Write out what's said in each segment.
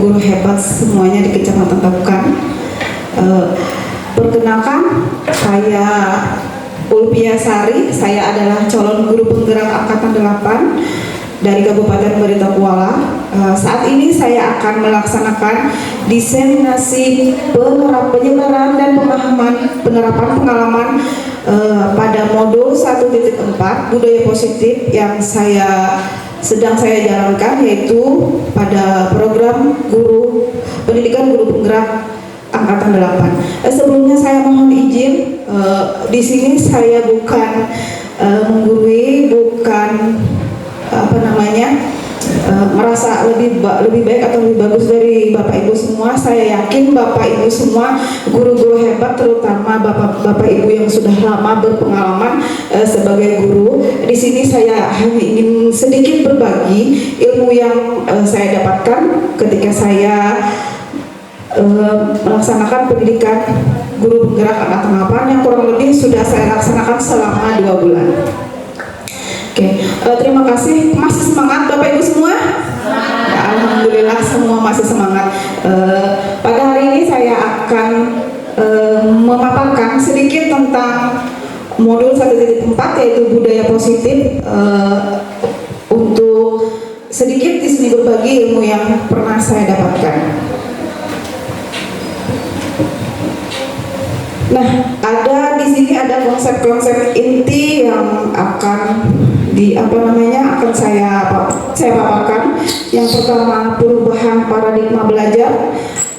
guru-guru hebat semuanya di Kecamatan Tabukan. Perkenalkan, saya Ulpia Sari, saya adalah calon guru penggerak angkatan 8 dari Kabupaten Barito Kuala. Saat ini saya akan melaksanakan diseminasi penyebaran dan penerapan pengalaman pada modul 1.4 budaya positif yang sedang saya jalankan, yaitu pada program pendidikan guru penggerak angkatan 8. Sebelumnya saya mohon izin, di sini saya bukan menggurui, bukan merasa lebih baik atau lebih bagus dari Bapak Ibu semua. Saya yakin Bapak Ibu semua guru-guru hebat, terutama Bapak Ibu yang sudah lama berpengalaman sebagai guru. Di sini saya hanya ingin sedikit berbagi ilmu yang saya dapatkan ketika saya melaksanakan pendidikan guru penggerak angkatan 8 yang kurang lebih sudah saya laksanakan selama 2 bulan. Terima kasih. Masih semangat Bapak Ibu semua? Ya, alhamdulillah semua masih semangat. Pada hari ini saya akan memaparkan sedikit tentang modul 1.4 yaitu budaya positif, untuk sedikit di sini berbagi ilmu yang pernah saya dapatkan. Nah, di sini ada konsep-konsep inti yang akan saya paparkan. Yang pertama, perubahan paradigma belajar.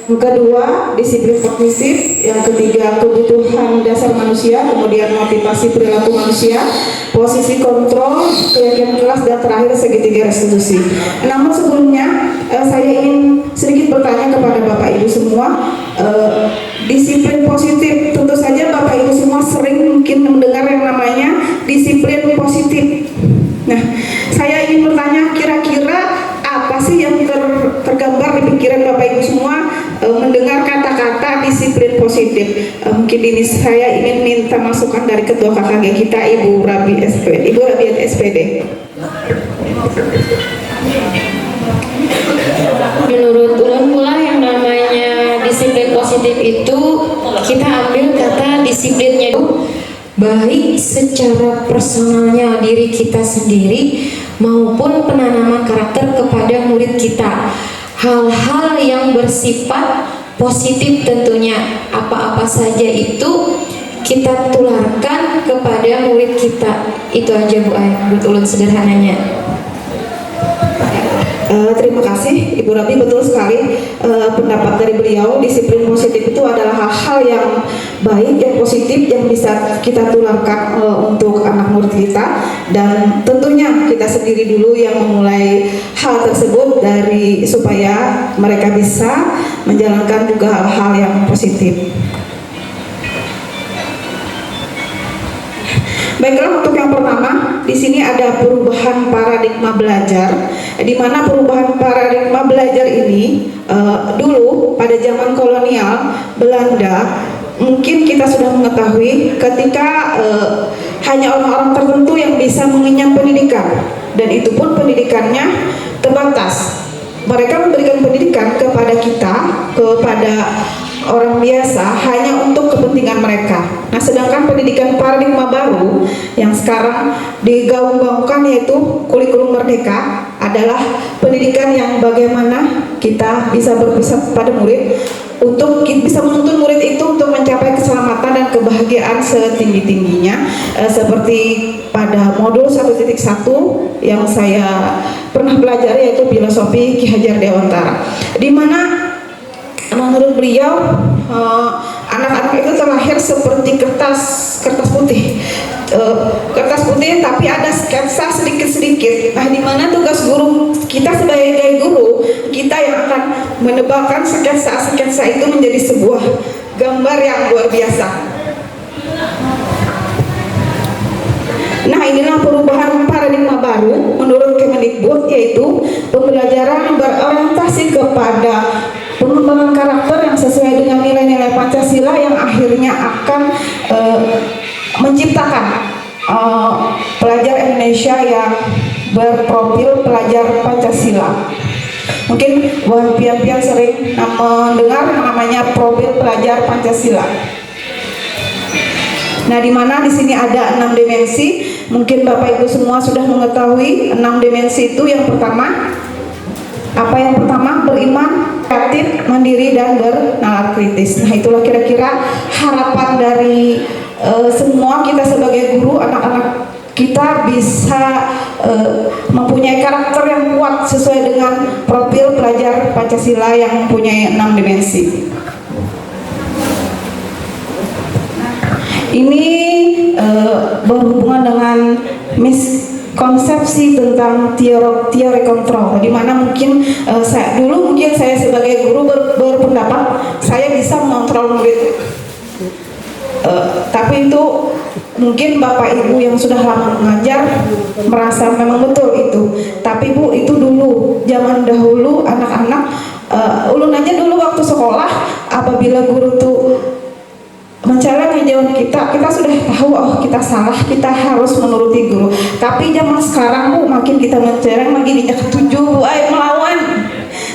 Yang kedua, disiplin kognitif. Yang ketiga, kebutuhan dasar manusia. Kemudian motivasi perilaku manusia, posisi kontrol, keyakinan kelas, dan terakhir segitiga restitusi. Namun sebelumnya saya ingin sedikit bertanya kepada Bapak Ibu semua. Disiplin positif, tentu saja Bapak Ibu semua sering mungkin mendengar yang namanya disiplin positif. Nah, saya ingin bertanya, kira-kira apa sih yang tergambar di pikiran Bapak Ibu semua mendengar kata-kata disiplin positif? Mungkin ini saya ingin minta masukan dari Ketua KKG kita, Ibu Rabiat SPD. Menurut ulun pula yang namanya disiplin positif itu kita ambil kata disiplinnya itu baik secara personalnya diri kita sendiri maupun penanaman karakter kepada murid kita. Hal-hal yang bersifat positif tentunya, apa-apa saja itu kita tularkan kepada murid kita. Itu aja Bu Ai, menurut ulun sederhananya. Terima kasih Ibu Rabi, betul sekali pendapat dari beliau. Disiplin positif itu adalah hal-hal yang baik, yang positif, yang bisa kita tularkan untuk anak murid kita, dan tentunya kita sendiri dulu yang memulai hal tersebut supaya mereka bisa menjalankan juga hal-hal yang positif. Baiklah, untuk yang pertama, di sini ada perubahan paradigma belajar, di mana perubahan paradigma belajar ini dulu pada zaman kolonial Belanda, mungkin kita sudah mengetahui ketika hanya orang-orang tertentu yang bisa mengenyam pendidikan, dan itu pun pendidikannya terbatas. Mereka memberikan pendidikan kepada kita, kepada orang biasa, hanya untuk kepentingan mereka. Nah, sedangkan pendidikan paradigma baru yang sekarang digaung-gaungkan, yaitu kurikulum merdeka, adalah pendidikan yang bagaimana kita bisa berpisah pada murid untuk bisa menuntun murid itu untuk mencapai keselamatan dan kebahagiaan setinggi-tingginya, seperti pada modul 1.1 yang saya pernah pelajari, yaitu filosofi Ki Hajar Dewantara, di mana menurut beliau anak-anak itu terlahir seperti kertas putih, tapi ada sketsa sedikit-sedikit. Nah, di mana tugas guru kita sebagai guru kita yang akan menebalkan sketsa itu menjadi sebuah gambar yang luar biasa. Nah, inilah perubahan paradigma baru menurut Kemendikbud, yaitu pembelajaran berorientasi kepada pengembangan karakter yang sesuai dengan nilai-nilai Pancasila, yang akhirnya akan menciptakan pelajar Indonesia yang berprofil pelajar Pancasila. Mungkin pian-pian sering mendengar yang namanya profil pelajar Pancasila. Nah, di mana di sini ada 6 dimensi. Mungkin Bapak Ibu semua sudah mengetahui 6 dimensi itu. Yang pertama, apa yang pertama? Beriman, kreatif, mandiri, dan bernalar kritis. Nah, itulah kira-kira harapan dari semua kita sebagai guru, anak-anak kita bisa mempunyai karakter yang kuat sesuai dengan profil pelajar Pancasila yang mempunyai 6 dimensi. Ini berhubungan dengan miskonsepsi tentang teori kontrol, di mana mungkin saya sebagai guru berpendapat saya bisa mengontrol murid. Tapi itu mungkin Bapak Ibu yang sudah lama mengajar merasa memang betul itu. Tapi Bu, itu dulu zaman dahulu anak-anak ulun aja dulu waktu sekolah, apabila guru tuh mencabar ngejauh kita sudah tahu, oh kita salah, kita harus menuruti guru. Tapi zaman sekarang Bu, makin kita mencereng makin injak ketujuh Bu, ayo melawan.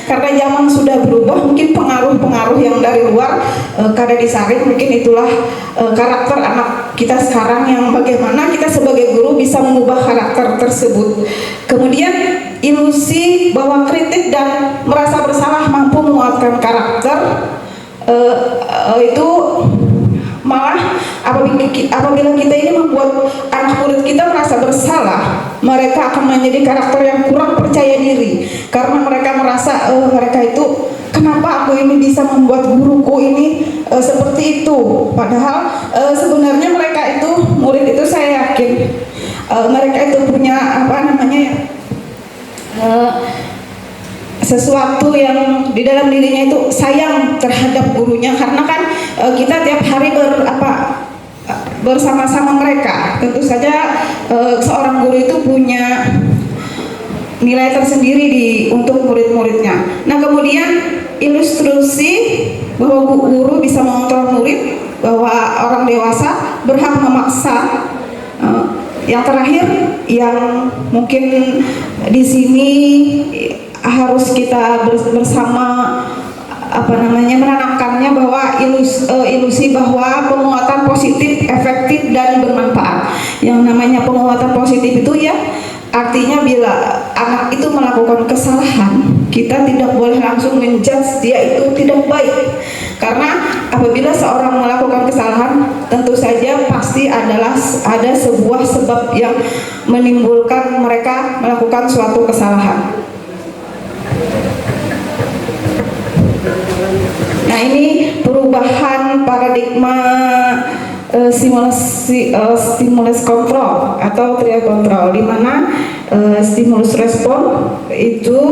Karena zaman sudah berubah, mungkin pengaruh-pengaruh yang dari luar kada disaring, mungkin itulah karakter anak kita sekarang, yang bagaimana kita sebagai guru bisa mengubah karakter tersebut. Kemudian ilusi bahwa kritik dan merasa bersalah mampu menguatkan karakter, itu malah apabila kita ini membuat anak murid kita merasa bersalah, mereka akan menjadi karakter yang kurang percaya diri, karena mereka merasa mereka itu, kenapa aku ini bisa membuat guruku ini seperti itu, padahal sebenarnya mereka itu, murid itu saya yakin mereka itu punya sesuatu yang di dalam dirinya itu sayang terhadap gurunya, karena kan kita tiap hari bersama-sama mereka. Tentu saja seorang guru itu punya nilai tersendiri untuk murid-muridnya. Nah, kemudian ilustrasi bahwa guru bisa mengontrol murid, bahwa orang dewasa berhak memaksa. Yang terakhir yang mungkin di sini harus kita bersama menanamkannya, bahwa ilusi bahwa penguatan positif, efektif, dan bermanfaat. Yang namanya penguatan positif itu ya artinya bila anak itu melakukan kesalahan, kita tidak boleh langsung menjudge dia itu tidak baik, karena apabila seorang melakukan kesalahan, tentu saja pasti ada sebuah sebab yang menimbulkan mereka melakukan suatu kesalahan. Nah, ini perubahan paradigma stimulus kontrol atau trial kontrol, di mana stimulus respon itu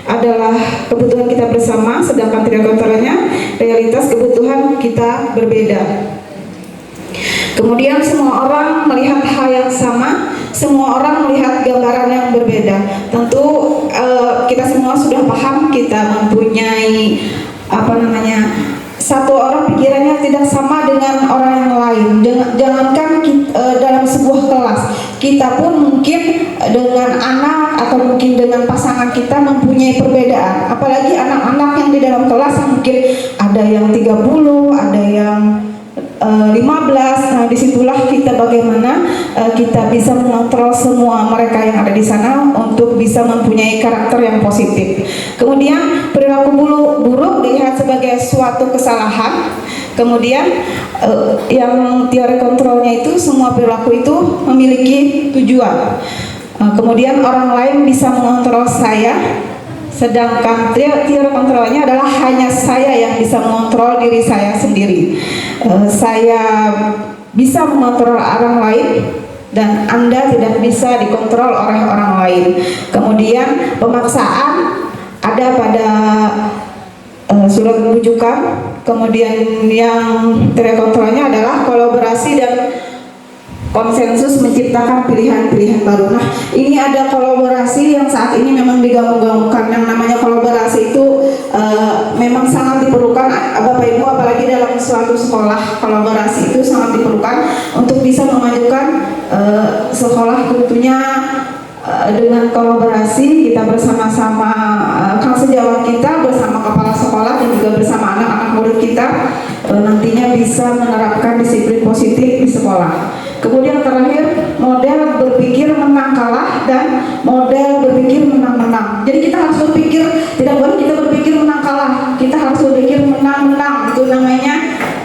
adalah kebutuhan kita bersama, sedangkan trial kontrolnya realitas kebutuhan kita berbeda. Kemudian semua orang melihat hal yang sama, semua orang melihat gambaran yang berbeda. Tentu kita semua sudah paham, kita mempunyai satu orang pikirannya tidak sama dengan orang yang lain. Jangankan dalam sebuah kelas, kita pun mungkin dengan anak atau mungkin dengan pasangan kita mempunyai perbedaan. Apalagi anak-anak yang di dalam kelas, mungkin ada yang 30, ada yang 15. Nah, disitulah kita bagaimana kita bisa mengontrol semua mereka yang ada di sana untuk bisa mempunyai karakter yang positif. Kemudian perilaku buruk dilihat sebagai suatu kesalahan. Kemudian yang teori kontrolnya itu, semua perilaku itu memiliki tujuan. Kemudian orang lain bisa mengontrol saya, sedangkan teori kontrolnya adalah hanya saya yang bisa mengontrol diri saya sendiri. Saya bisa mengontrol orang lain dan Anda tidak bisa dikontrol oleh orang lain. Kemudian pemaksaan ada pada surat rujukan. Kemudian yang teori kontrolnya adalah kolaborasi dan konsensus menciptakan pilihan-pilihan baru. Nah, ini ada kolaborasi yang saat ini memang digaung-gaungkan. Yang namanya kolaborasi itu memang sangat diperlukan, Bapak Ibu, apalagi dalam suatu sekolah. Kolaborasi itu sangat diperlukan untuk bisa memajukan sekolah, tentunya dengan kolaborasi kita bersama-sama Kang sejawat kita bersama kepala sekolah dan juga bersama anak-anak murid kita nantinya bisa menerapkan disiplin positif di sekolah. Kemudian terakhir, model berpikir menang kalah dan model berpikir menang-menang. Jadi kita harus berpikir, tidak boleh kita berpikir menang kalah, kita harus berpikir menang-menang. Itu namanya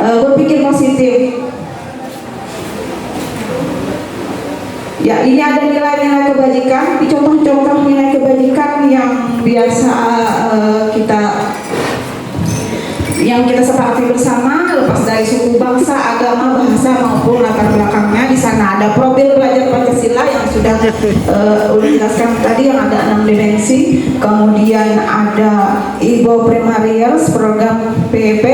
berpikir positif. Ya, ini ada nilai-nilai kebajikan, contoh-contoh nilai kebajikan yang biasa yang kita sepakati bersama, lepas dari suku, bangsa, agama, bahasa maupun latar belakangnya. Di sana ada profil belajar Pancasila yang sudah dijelaskan tadi, yang ada 6 dimensi. Kemudian ada Ibo Primarials, program PEP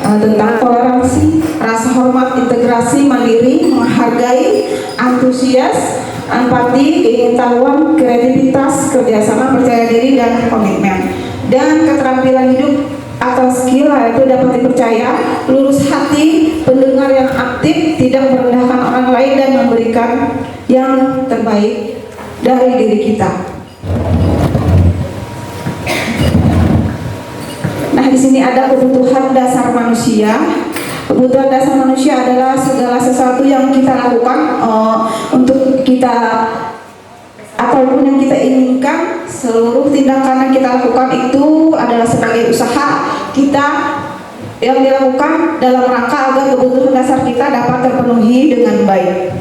tentang toleransi, rasa hormat, integrasi, mandiri, menghargai, antusias, empati, keingintahuan, kreativitas, kerjasama, percaya diri, dan komitmen. Dan keterampilan hidup atau skill yaitu dapat dipercaya, lurus hati, pendengar yang aktif, tidak merendahkan orang lain, dan memberikan yang terbaik dari diri kita. Nah, di sini ada kebutuhan dasar manusia. Kebutuhan dasar manusia adalah segala sesuatu yang kita lakukan untuk kita ataupun yang kita inginkan. Seluruh tindakan yang kita lakukan itu adalah sebagai usaha kita yang dilakukan dalam rangka agar kebutuhan dasar kita dapat terpenuhi dengan baik.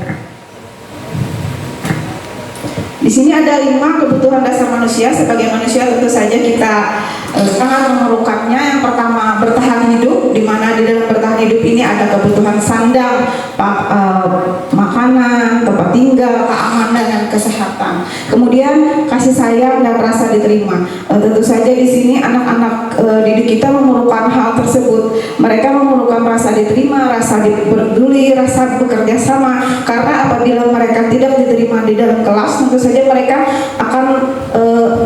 Di sini ada 5 kebutuhan dasar manusia. Sebagai manusia tentu saja kita sangat memerlukannya. Yang pertama, bertahan hidup, di mana di dalam bertahan hidup ini ada kebutuhan sandang, makanan, tempat tinggal, keamanan, dan kesehatan. Kemudian kasih sayang dan rasa diterima. Tentu saja di sini anak-anak didik kita memerlukan hal tersebut. Mereka memerlukan rasa diterima, rasa peduli, rasa bekerja sama. Karena apabila mereka tidak diterima di dalam kelas, tentu saja mereka akan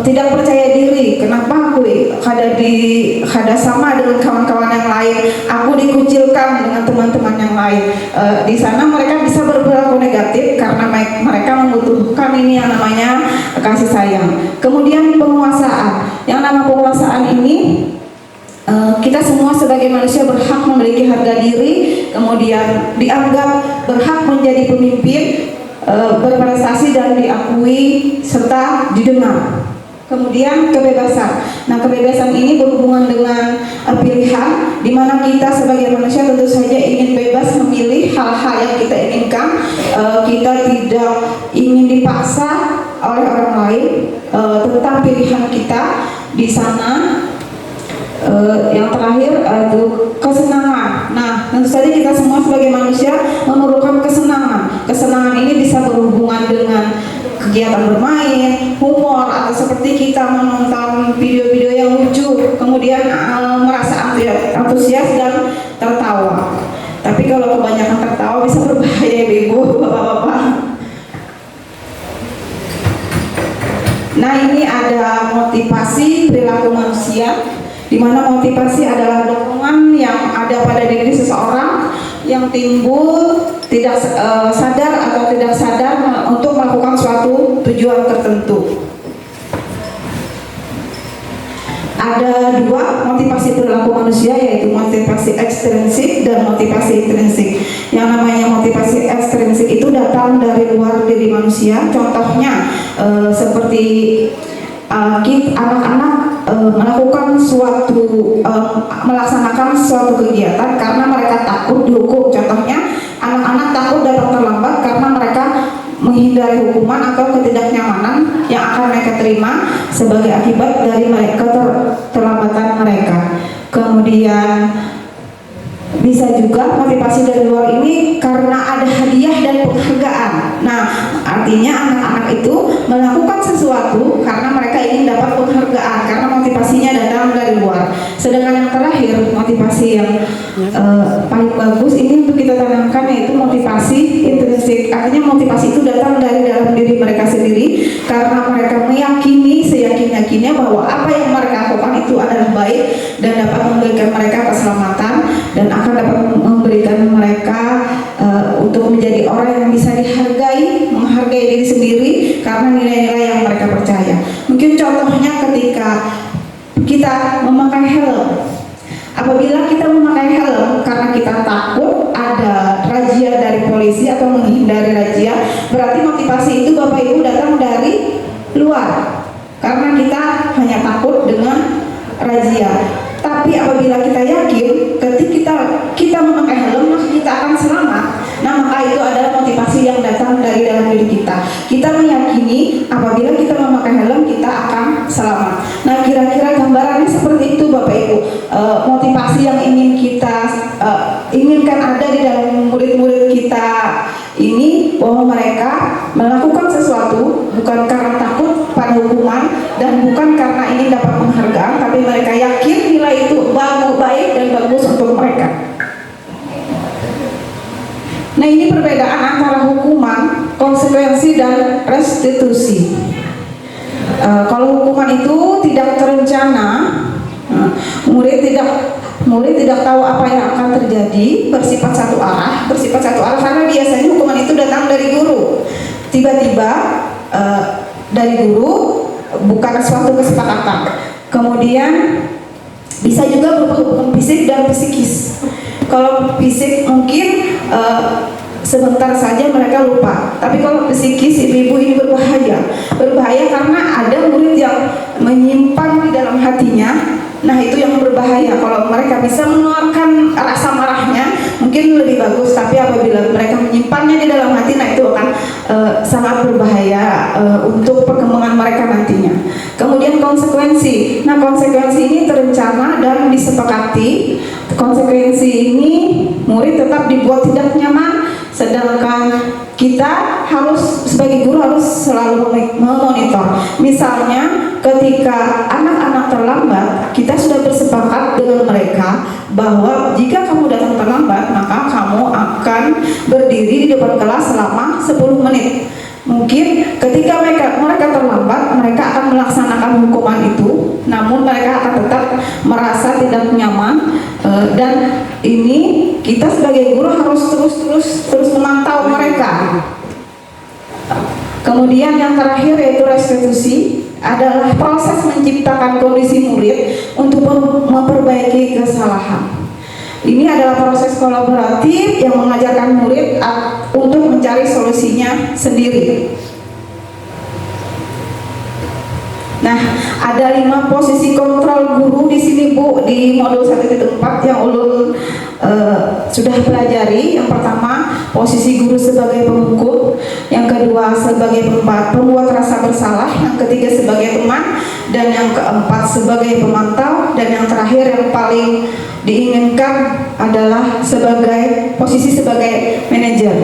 tidak percaya diri. Kenapa aku ada sama dengan kawan-kawan yang lain, aku dikucilkan dengan teman-teman yang lain. Di sana mereka bisa berperilaku negatif karena mereka membutuhkan ini yang namanya kasih sayang. Kemudian penguasaan. Yang nama penguasaan ini, kita semua sebagai manusia berhak memiliki harga diri, kemudian dianggap berhak menjadi pemimpin, berprestasi dan diakui serta didengar. Kemudian kebebasan. Nah, kebebasan ini berhubungan dengan pilihan, di mana kita sebagai manusia tentu saja ingin bebas memilih hal-hal yang kita inginkan. Kita tidak ingin dipaksa oleh orang lain tentang pilihan kita. Di sana yang terakhir itu kesenangan. Nah, tentu saja kita semua sebagai manusia memerlukan kesenangan. Kesenangan ini bisa berhubungan dengan kegiatan bermain, humor, atau seperti kita menonton video-video yang lucu, kemudian merasa antusias dan tertawa. Tapi kalau kebanyakan tertawa bisa berbahaya, ibu, bapak-bapak. Nah, ini ada motivasi perilaku manusia, di mana motivasi adalah dorongan yang ada pada diri seseorang yang timbul tidak sadar atau tidak sadar untuk melakukan suatu tujuan tertentu. Ada 2 motivasi perilaku manusia, yaitu motivasi ekstrinsik dan motivasi intrinsik. Yang namanya motivasi ekstrinsik itu datang dari luar diri manusia. Contohnya seperti anak-anak melakukan melaksanakan suatu kegiatan karena mereka takut dihukum. Contohnya, anak-anak takut datang terlambat karena mereka menghindari hukuman atau ketidaknyamanan yang akan mereka terima sebagai akibat dari keterlambatan mereka. Kemudian bisa juga motivasi dari luar ini karena ada hadiah dan penghargaan. Nah, artinya anak-anak itu melakukan sesuatu karena mereka ingin dapat penghargaan, karena motivasinya datang dari luar. Sedangkan yang terakhir, motivasi yang paling bagus ini untuk kita tanamkan, yaitu motivasi intrinsik. Artinya motivasi itu datang dari dalam diri mereka sendiri karena mereka meyakini seyakin-yakinnya bahwa apa yang mereka lakukan itu adalah baik dan dapat memberikan mereka keselamatan dan akan dapat memberikan mereka untuk menjadi orang yang bisa dihargai, menghargai diri sendiri, karena nilai-nilai yang mereka percaya. Mungkin contohnya ketika kita memakai helm. Apabila kita memakai helm karena kita takut ada razia dari polisi atau menghindari razia, berarti motivasi itu Bapak Ibu datang dari luar. Karena kita hanya takut dengan razia. Tapi apabila kita yakin ketika kita memakai helm maka kita akan selamat. Nah, maka itu adalah motivasi yang datang dari dalam diri kita. Kita meyakini apabila kita memakai helm kita akan selamat. Nah, kira-kira gambarannya seperti itu Bapak Ibu. Motivasi yang ingin kita inginkan ada di dalam murid-murid kita ini, bahwa mereka melakukan sesuatu bukan karena takut pada hukuman dan bukan karena ingin dapat penghargaan, tapi mereka yakin nilai itu baik dan bagus untuk mereka. Nah, ini perbedaan antara hukuman, konsekuensi, dan restitusi. Kalau hukuman itu tidak terencana, murid tidak tahu apa yang akan terjadi, bersifat satu arah karena biasanya hukuman itu datang dari guru. Tiba-tiba dari guru, bukan suatu kesepakatan. Kemudian bisa juga berupa fisik dan psikis. Kalau fisik mungkin sebentar saja mereka lupa, tapi kalau psikis ibu-ibu ini berbahaya karena ada murid yang menyimpan di dalam hatinya. Nah, itu yang berbahaya. Kalau mereka bisa mengeluarkan rasa marahnya mungkin lebih bagus, tapi apabila mereka menyimpannya di dalam hati, nah itu akan sangat berbahaya untuk perkembangan mereka nantinya. Kemudian konsekuensi. Nah, konsekuensi ini terencana dan disepakati. Konsekuensi ini murid tetap dibuat tidak nyaman, sedangkan kita harus sebagai guru harus selalu memonitor. Misalnya ketika anak-anak terlambat, kita sudah bersepakat dengan mereka bahwa jika kamu datang terlambat maka kamu akan berdiri di depan kelas selama 10 menit. Mungkin ketika mereka terlambat, mereka akan melaksanakan hukuman itu, namun mereka akan tetap merasa tidak nyaman, dan ini kita sebagai guru harus terus memantau mereka. Kemudian yang terakhir yaitu restitusi, adalah proses menciptakan kondisi murid untuk memperbaiki kesalahan. Ini adalah proses kolaboratif yang mengajarkan murid untuk mencari solusinya sendiri. Nah, ada 5 posisi kontrol guru di sini Bu, di modul 1.4 yang ulun sudah pelajari. Yang pertama, posisi guru sebagai penghukum, yang kedua sebagai pembuat rasa bersalah, yang ketiga sebagai teman, dan yang keempat sebagai pemantau, dan yang terakhir yang paling diinginkan adalah posisi sebagai manajer.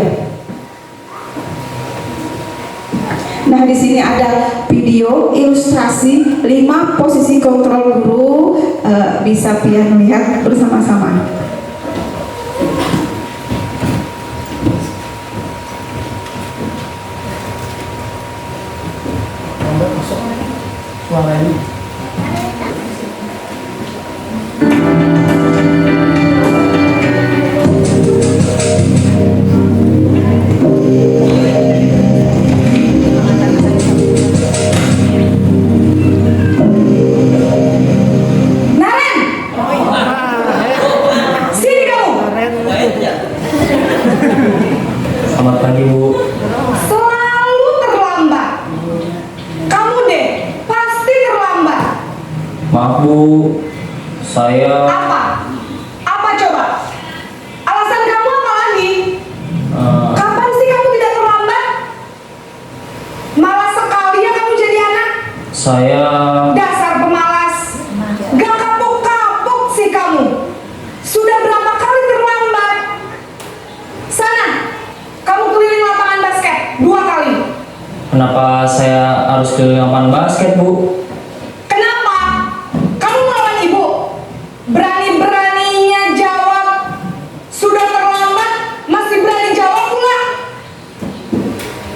Nah, di sini ada video ilustrasi 5 posisi kontrol guru, bisa pian lihat bersama-sama. Suara ini. Selamat pagi Bu. Selalu terlambat. Kamu deh pasti terlambat. Maaf Bu, saya Apa coba? Alasan kamu apa lagi? Kapan sih kamu tidak terlambat? Malas sekali ya kamu jadi anak. saya Dasar pemalas. Gak kapok-kapok sih kamu. Sudah berapa kali terlambat? Sana, kamu keliling lapangan basket 2 kali. kenapa saya harus keliling lapangan basket Bu? Kenapa? Kamu melawan ibu. Berani-beraninya jawab. Sudah terlambat, masih berani jawab pula.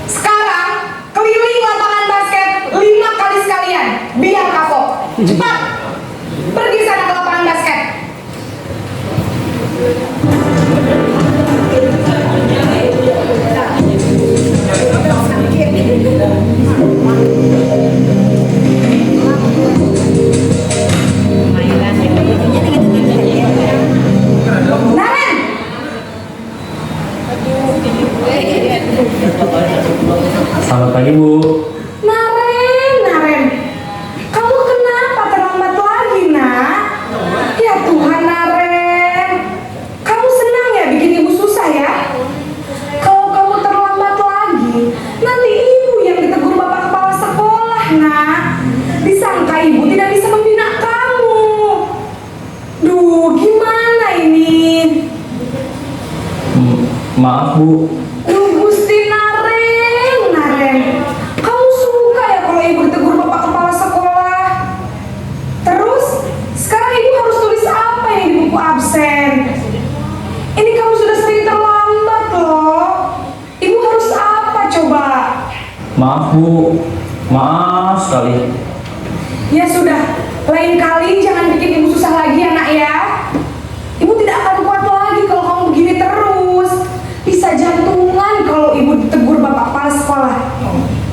Sekarang, keliling lapangan basket 5 kali sekalian. Biar kapok. Cepat. Pergi sana ke lapangan basket. Aduh, gimana ini? Maaf Bu. Duh, Gusti Naren. Kamu suka ya kalau ibu ditegur bapak kepala sekolah? Terus, sekarang ibu harus tulis apa ini di buku absen? Ini kamu sudah sering terlambat loh. Ibu harus apa coba? Maaf Bu. Maaf sekali. Ya sudah, lain kali jangan bikin ibu susah lagi ya nak ya. Ibu tidak akan kuat lagi kalau kamu begini terus. Bisa jantungan kalau ibu ditegur bapak kepala sekolah.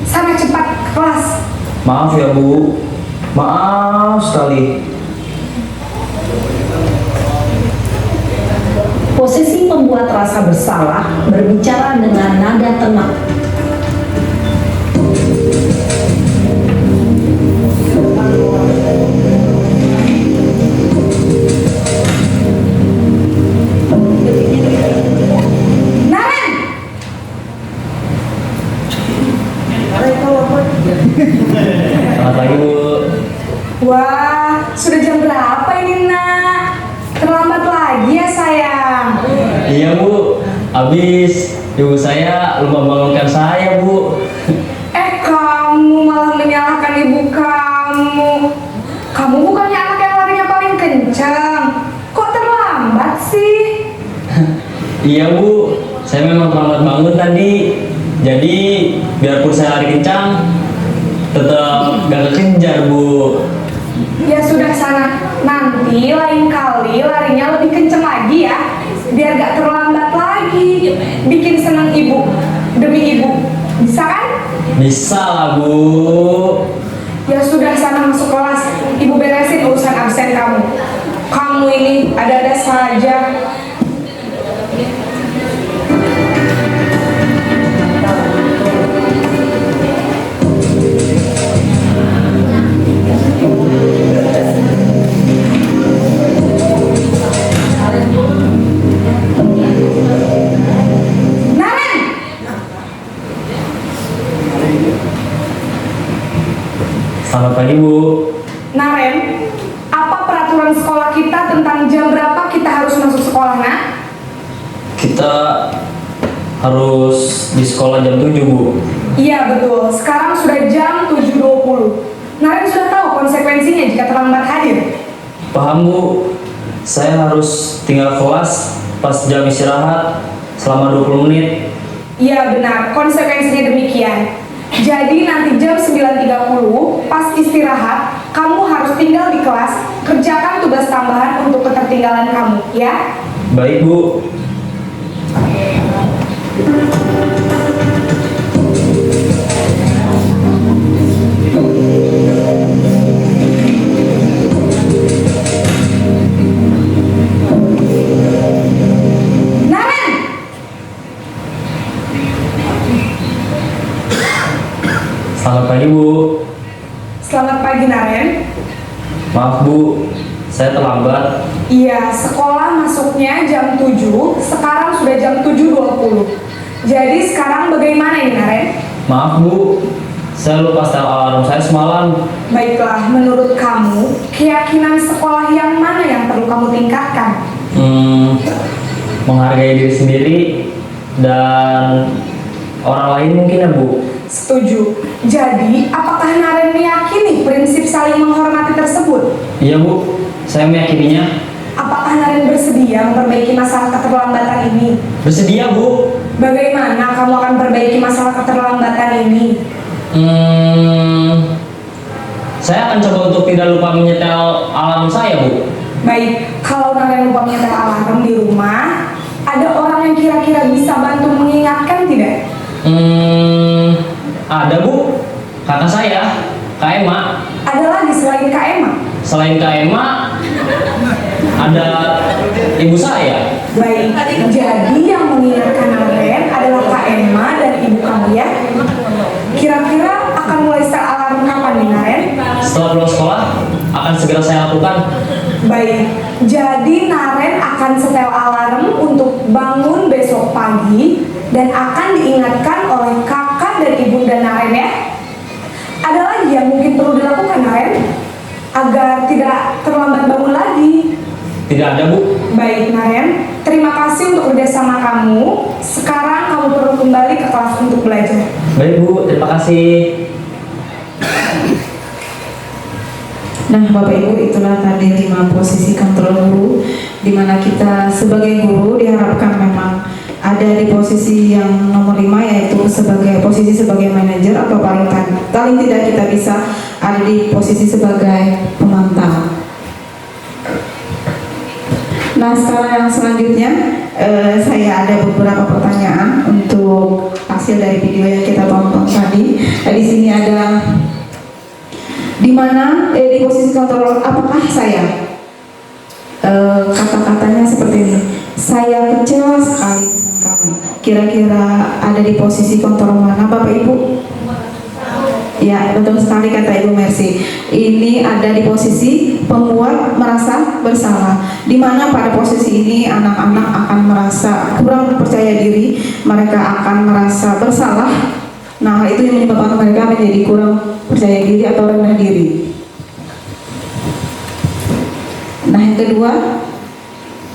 Sana cepat ke kelas. Maaf ya Bu. Maaf sekali. Posisi membuat rasa bersalah, berbicara dengan nada tenang. Naren! Selamat pagi Bu. Wah, sudah jam berapa ini nak? Terlambat lagi ya sayang. Iya Bu. Habis ibu saya lupa bangunkan saya Bu. Kamu malah menyalahkan ibu kamu. Kamu bukannya anak yang larinya paling kencang. Kok terlambat sih? Iya Bu. Saya memang terlambat bangun tadi. Jadi biarpun saya lari kencang, tetap gak kekejar Bu. Ya sudah sana. Nanti lain kali larinya lebih kencang lagi ya. Biar gak terlambat lagi. Bikin senang ibu. Demi ibu. Bisa kan? Bisa lah Bu. Ya sudah sana masuk kelas. Ibu beresin urusan absen kamu. Kamu ini ada-ada saja. Naren! Selamat pagi Bu. Naren, apa peraturan sekolah kita tentang jam berapa kita harus masuk sekolah, nak? Kita harus di sekolah jam 7 Bu. Iya betul, sekarang sudah jam 7.20. Naren sudah tahu konsekuensinya jika terlambat hadir. Paham Bu. Saya harus tinggal kelas pas jam istirahat selama 20 menit. Iya benar, konsekuensinya demikian. Jadi nanti jam 9.30 pas istirahat, kamu harus tinggal di kelas, kerjakan tugas tambahan untuk ketertinggalan kamu, ya? Baik Bu. Naren! Selamat pagi Bu. Selamat pagi Naren. Maaf Bu, saya terlambat. Iya, sekolah masuknya jam 7, sekarang sudah jam 7.20. Jadi sekarang bagaimana ini Naren? Maaf Bu, saya lupa setel alarm saya semalam. Baiklah, menurut kamu, keyakinan sekolah yang mana yang perlu kamu tingkatkan? Menghargai diri sendiri dan orang lain mungkin ya Bu. Setuju. Jadi, apakah Naren meyakini prinsip saling menghormati tersebut? Iya Bu, saya meyakininya. Apakah Naren bersedia memperbaiki masalah keterlambatan ini? Bersedia Bu. Bagaimana kamu akan perbaiki masalah keterlambatan ini? Saya akan coba untuk tidak lupa menyetel alarm saya Bu. Baik, kalau Naren lupa menyetel alarm di rumah, ada orang yang kira-kira bisa bantu mengingatkan tidak? Ada Bu, kakak saya, Kak Ema. Ada lagi selain Kak Emma? Selain Kak Ema, ada ibu saya. Baik, jadi yang mengingatkan Naren adalah Kak Emma dan ibu kamu ya. Kira-kira akan mulai setel alarm kapan nih Naren? Setelah pulang sekolah, akan segera saya lakukan. Baik, jadi Naren akan setel alarm untuk bangun besok pagi dan akan diingatkan oleh kakak dan ibunda Naren ya. Ada lagi yang mungkin perlu dilakukan Naren agar tidak terlambat bangun lagi? Tidak ada, Bu. Baik, Naren. Terima kasih untuk kerjasama kamu. Sekarang kamu perlu kembali ke kelas untuk belajar. Baik, Bu. Terima kasih. Nah, Bapak Ibu, itulah tadi 5 posisi kontrol guru, di mana kita sebagai guru diharapkan memang ada di posisi yang nomor 5, yaitu sebagai posisi sebagai manajer, atau paling tidak kita bisa ada di posisi sebagai pemantau. Nah, sekarang yang selanjutnya saya ada beberapa pertanyaan untuk hasil dari video yang kita tonton tadi. Di sini ada di mana di posisi kontrol apakah saya kata-katanya seperti ini. Saya kecewa sekali dengan kamu. Kira-kira ada di posisi kontrol mana, Bapak Ibu? Ya, betul sekali kata Ibu Mercy. Ini ada di posisi pembuat merasa bersalah, di mana pada posisi ini anak-anak akan merasa kurang percaya diri, mereka akan merasa bersalah. Nah, hal itu yang menyebabkan mereka menjadi kurang percaya diri atau rendah diri. Nah, yang kedua,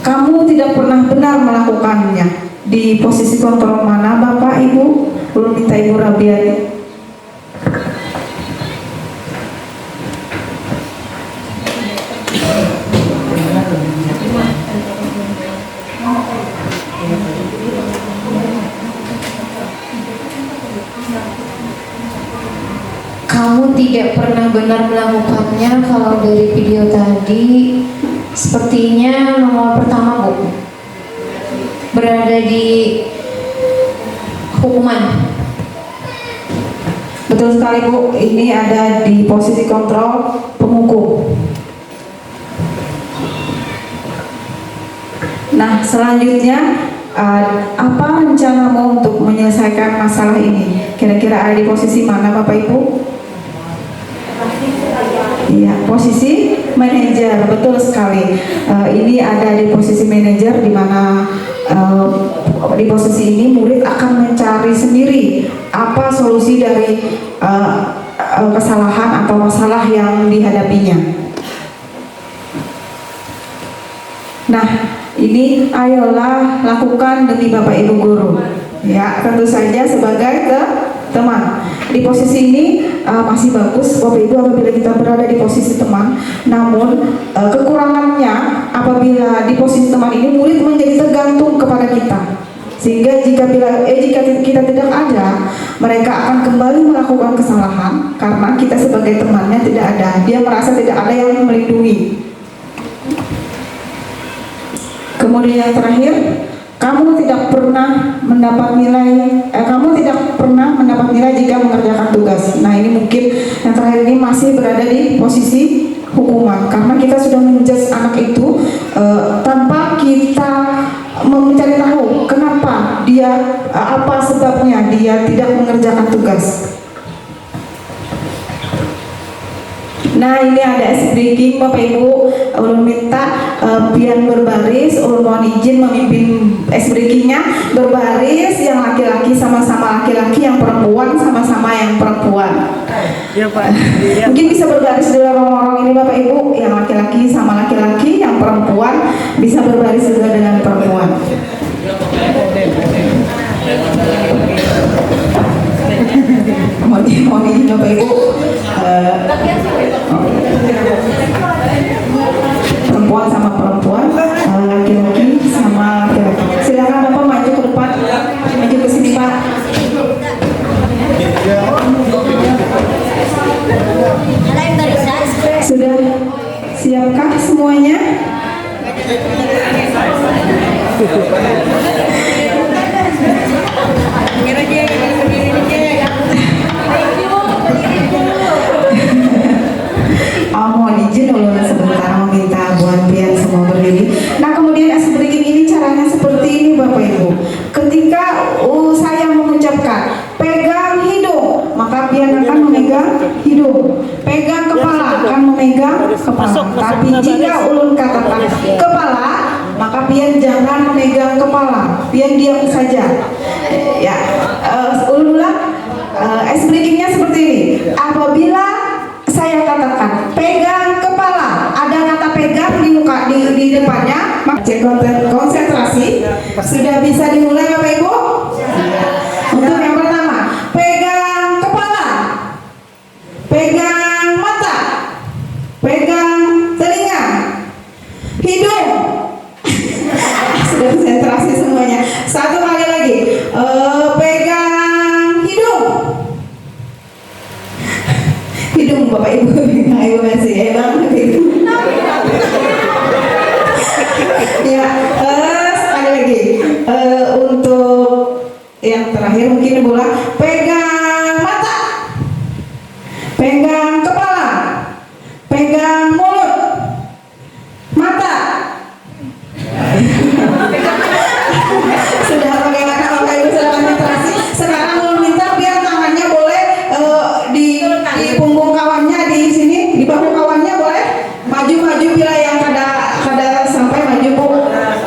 kamu tidak pernah benar melakukannya. Di posisi kontrol mana, Bapak Ibu? Belum minta Ibu Rabiati. Kamu tidak pernah benar melakukannya. Kalau dari video tadi, sepertinya nomor pertama, Bu, berada di hukuman. Betul sekali, Bu. Ini ada di posisi kontrol penghukum. Nah, selanjutnya apa rencanamu untuk menyelesaikan masalah ini? Kira-kira ada di posisi mana, Bapak Ibu? Iya, posisi manajer, betul sekali. Ini ada di posisi manajer, di mana di posisi ini murid akan mencari sendiri apa solusi dari kesalahan atau masalah yang dihadapinya. Nah, ini ayolah lakukan demi Bapak Ibu guru. Ya, tentu saja sebagai teman. Di posisi ini masih bagus Bapak Ibu apabila kita berada di posisi teman. Namun kekurangannya apabila di posisi teman ini murid menjadi tergantung kepada kita. Sehingga jika kita tidak ada, mereka akan kembali melakukan kesalahan karena kita sebagai temannya tidak ada. Dia merasa tidak ada yang melindungi. Kemudian yang terakhir, kamu tidak pernah mendapat nilai jika mengerjakan tugas. Nah, ini mungkin yang terakhir ini masih berada di posisi hukuman karena kita sudah menjudge anak itu tanpa kita mencari tahu kenapa dia, apa sebabnya dia tidak mengerjakan tugas. Nah, ini ada ice breaking Bapak Ibu. Ulun minta pian berbaris, ulun mohon izin memimpin ice breakingnya. Berbaris, yang laki-laki sama-sama laki-laki, yang perempuan sama-sama yang perempuan. Iya, Pak. Mungkin bisa berbaris di lorong-lorong ini Bapak Ibu. Yang laki-laki sama laki-laki, yang perempuan bisa berbaris juga dengan perempuan. Mohon izin Bapak Ibu. Perempuan sama perempuan, laki-laki sama laki-laki. Silakan Bapak maju ke depan, maju ke sini Pak. Sudah siapkah semuanya? Mohon izin ulun sebentar meminta buat pian semua berdiri. Nah, kemudian ice breaking ini caranya seperti ini Bapak Ibu. Ketika saya mengucapkan pegang hidung, maka pian akan memegang hidung. Pegang kepala akan memegang kepala. Tapi jika ulun katakan kepala, maka pian jangan memegang kepala. Pian diam saja. Ya, ulun ulang. Ice breakingnya seperti ini. Apabila saya katakan pegang kepala, ada kata pegang di depannya, Konsentrasi. Sudah bisa dimulai Bapak Ibu? Untuk yang pertama, pegang kepala, pegang mata, pegang telinga, hidung. Sudah konsentrasi semuanya. Satu kali lagi, pegang hidung. Hidung Bapak Ibu, pegang Ibu masih hebat gitu. Ya, sekali lagi untuk yang terakhir mungkin bola pegang mata, pegang kepala, pegang mulut, mata. Sudah bagaimana Bapak Ibu sudah konsentrasi? Sekarang mau minta biar tangannya boleh di punggung kawannya di sini, di bahu kawannya boleh maju-maju bila yang kada sampai maju Bu.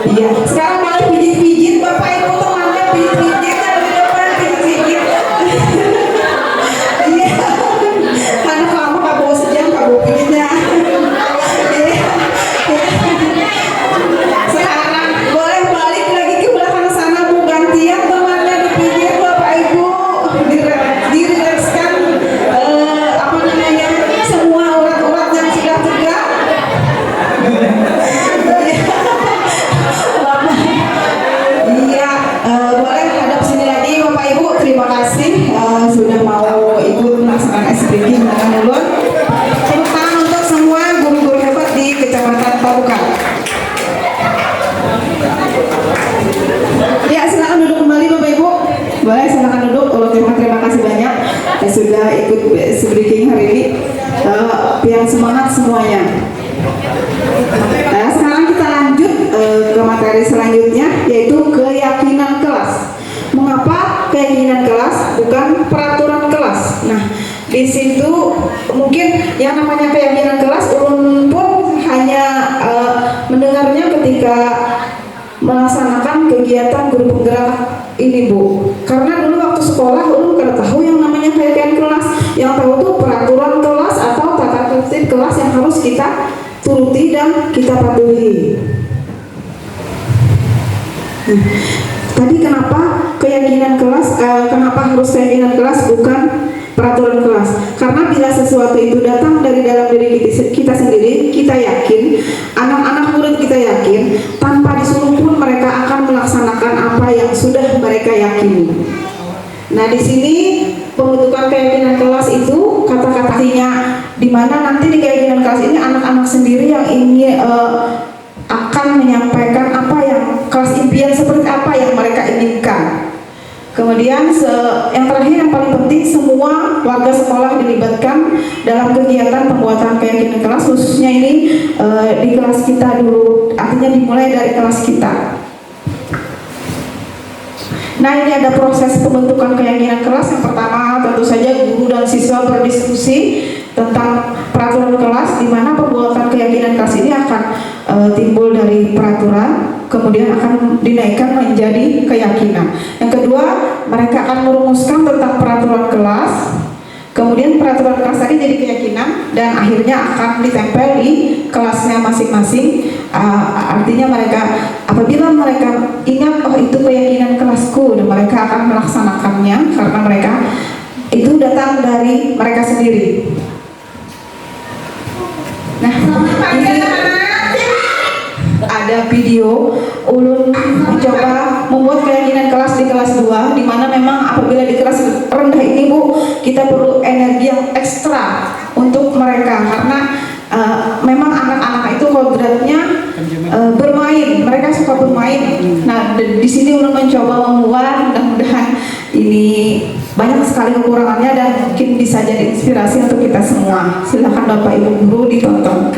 Iya. Sekarang boleh pijit-pijit Bapak Ibu temannya pijit-pijit dari depan pijit-pijit. Iya. Karena kamu nggak bawa sejam nggak bawa pijitnya. Iya. Sekarang boleh balik lagi ke belakang sana Bu, gantian temannya dipijit Bapak Ibu. Dirilekskan apa namanya semua urat-urat yang sudah tegak. Iya, boleh hadap sini lagi Bapak Ibu. Terima kasih sudah mau ikut melaksanakan speaking dengan ulun. Tepuk tangan untuk semua guru-guru hebat di Kecamatan Pabukan. Ya, silakan duduk kembali Bapak Ibu. Boleh silakan duduk. Ulun terima kasih banyak sudah ikut speaking hari ini. Biar semangat semuanya. Nah, sekarang kita lanjut ke materi selanjutnya, yaitu keyakinan kelas. Mengapa keyakinan kelas bukan peraturan kelas? Nah, di situ mungkin yang namanya keyakinan kelas ulun pun hanya mendengarnya ketika melaksanakan kegiatan guru penggerak ini Bu. Karena dulu waktu sekolah ulun kada tahu yang namanya keyakinan kelas. Yang tahu tuh peraturan kelas atau tata tertib kelas yang harus kita turuti dan kita patuhi. Tadi kenapa keyakinan kelas, kenapa harus keyakinan kelas bukan peraturan kelas? Karena bila sesuatu itu datang dari dalam diri kita sendiri, kita yakin, anak-anak murid kita yakin, tanpa disuruh pun mereka akan melaksanakan apa yang sudah mereka yakini. Nah, di sini pembentukan keyakinan kelas itu kata-katanya di mana nanti di keyakinan kelas ini anak-anak sendiri yang ingin akan menyampaikan apa yang kelas impian seperti apa yang mereka inginkan. Kemudian yang terakhir yang paling penting semua warga sekolah dilibatkan dalam kegiatan pembuatan keyakinan kelas, khususnya ini di kelas kita dulu, artinya dimulai dari kelas kita. Nah, ini ada proses pembentukan keyakinan kelas. Yang pertama tentu saja guru dan siswa berdiskusi tentang peraturan kelas, di mana pembuatan keyakinan kelas ini akan timbul dari peraturan, kemudian akan dinaikkan menjadi keyakinan. Yang kedua, mereka akan merumuskan tentang peraturan kelas, kemudian peraturan kelas tadi jadi keyakinan, dan akhirnya akan ditempel di kelasnya masing-masing. Artinya mereka apabila mereka ingat oh itu keyakinan kelasku, dan mereka akan melaksanakannya karena mereka itu datang dari mereka sendiri. Nah, ini ada video ulun mencoba membuat keyakinan kelas di kelas 2, di mana memang apabila di kelas rendah ini Bu, kita perlu energi yang ekstra untuk mereka karena memang anak-anak itu kodratnya bermain, mereka suka bermain. Nah, di sini ulun mencoba membuat, mudah-mudahan ini banyak sekali kekurangannya dan mungkin bisa jadi inspirasi untuk kita semua. Silakan Bapak Ibu guru ditonton.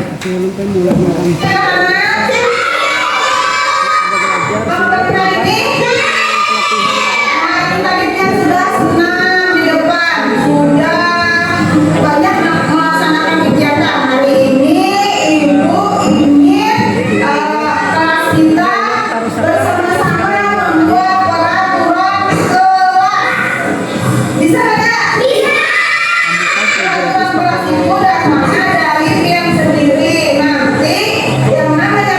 Kelas itu datangnya dari tim sendiri. Nanti yang namanya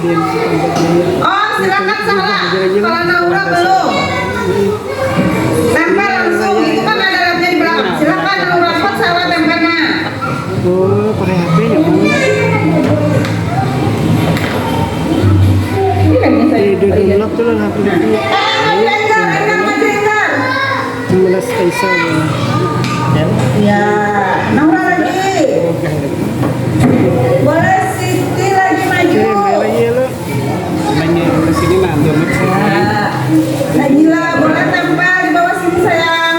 Oh, silakan Sarah. Kalau Naura belum. Tempel langsung, itu kan ada labnya di belakang. Silakan Naura, kok Sarah tempelnya. Oh, pakai HP ya? Duduk tuh lah HP itu. Mulas Kaisar. Ya, Naura lagi. Boleh Siti lagi maju. Lagi lo. Banyak di sini mah belum. Nagila, boleh tempel di bawah sini sayang.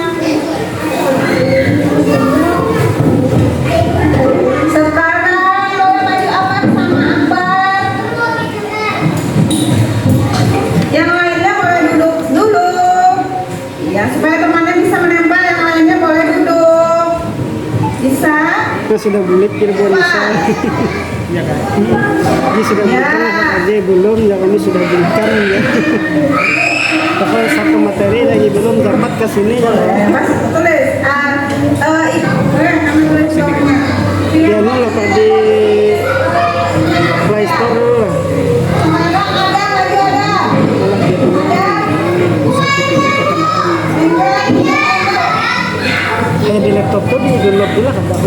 Sekarang boleh maju Afan sama Akbar. Yang lainnya boleh duduk dulu. Ya, supaya temannya bisa menempel, yang lainnya boleh duduk. Bisa? Kita sudah bulit jadi bisa. Ya kan? Ini sudah Ya. bukan aja belum, ya kami sudah bukan ya. Pokoknya satu materi lagi belum dapat ke sini ya. Mas tulis kami tulis jawabnya. Ya ini lah Pak di Play Store dulu lah. Ada lagi ada. Di laptop tuh di download dulu kan Pak.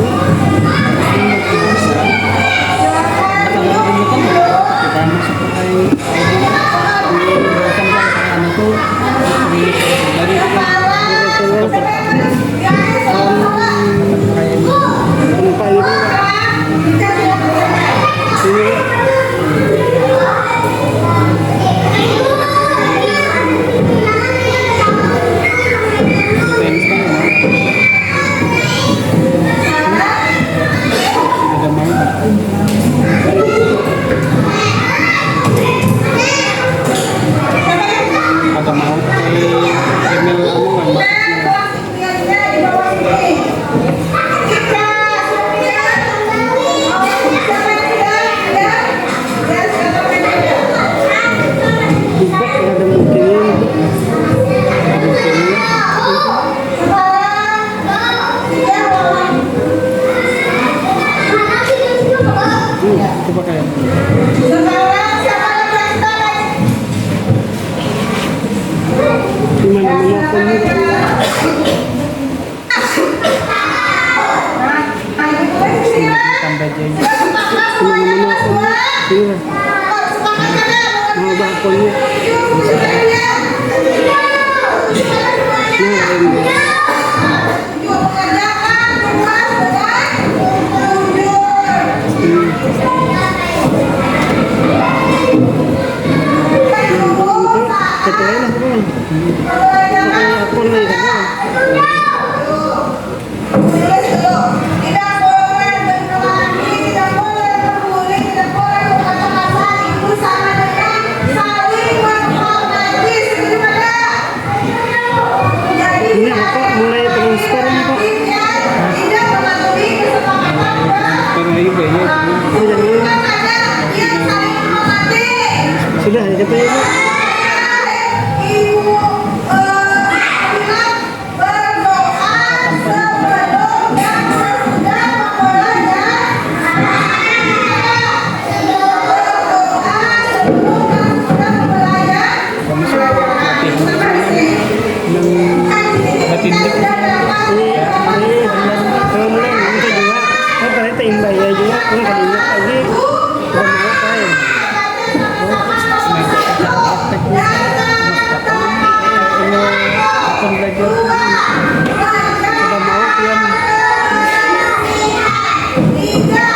Sudah ya katanya Pak.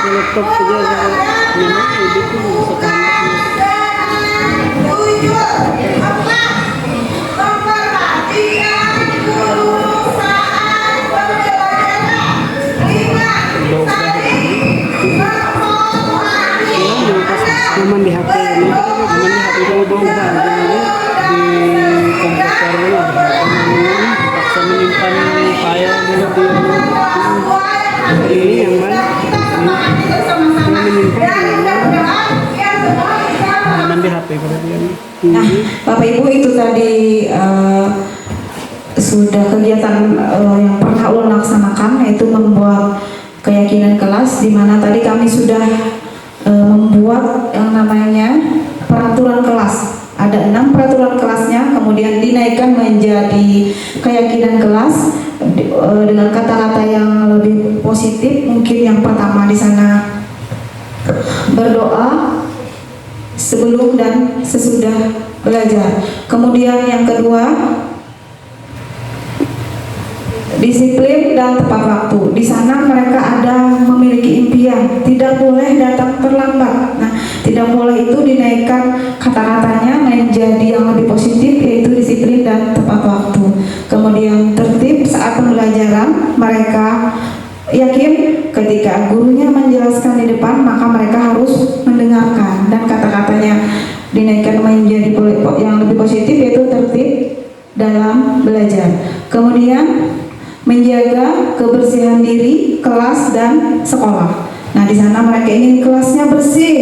Laptop saja memang itu cuman di HP ini, cuman di HP itu berubah di komputer lah, paksa menyimpan file dulu di ini yang mana? Di HP Nah, Bapak Ibu itu tadi sudah kegiatan yang pernah ulun laksanakan, yaitu membuat keyakinan kelas, di mana tadi kami sudah membuat yang namanya ada 6 peraturan kelasnya, kemudian dinaikkan menjadi keyakinan kelas dengan kata-kata yang lebih positif. Mungkin yang pertama di sana berdoa sebelum dan sesudah belajar. Kemudian yang kedua, disiplin dan tepat waktu. Di sana mereka ada memiliki impian, tidak boleh datang terlambat. Nah, tidak boleh itu dinaikkan kata-katanya menjadi yang lebih positif, yaitu disiplin dan tepat waktu. Kemudian tertib saat pembelajaran, mereka yakin ketika gurunya menjelaskan di depan maka mereka harus mendengarkan, dan kata-katanya dinaikkan menjadi yang lebih positif, yaitu tertib dalam belajar. Kemudian menjaga kebersihan diri, kelas dan sekolah. Nah, di sana mereka ingin kelasnya bersih,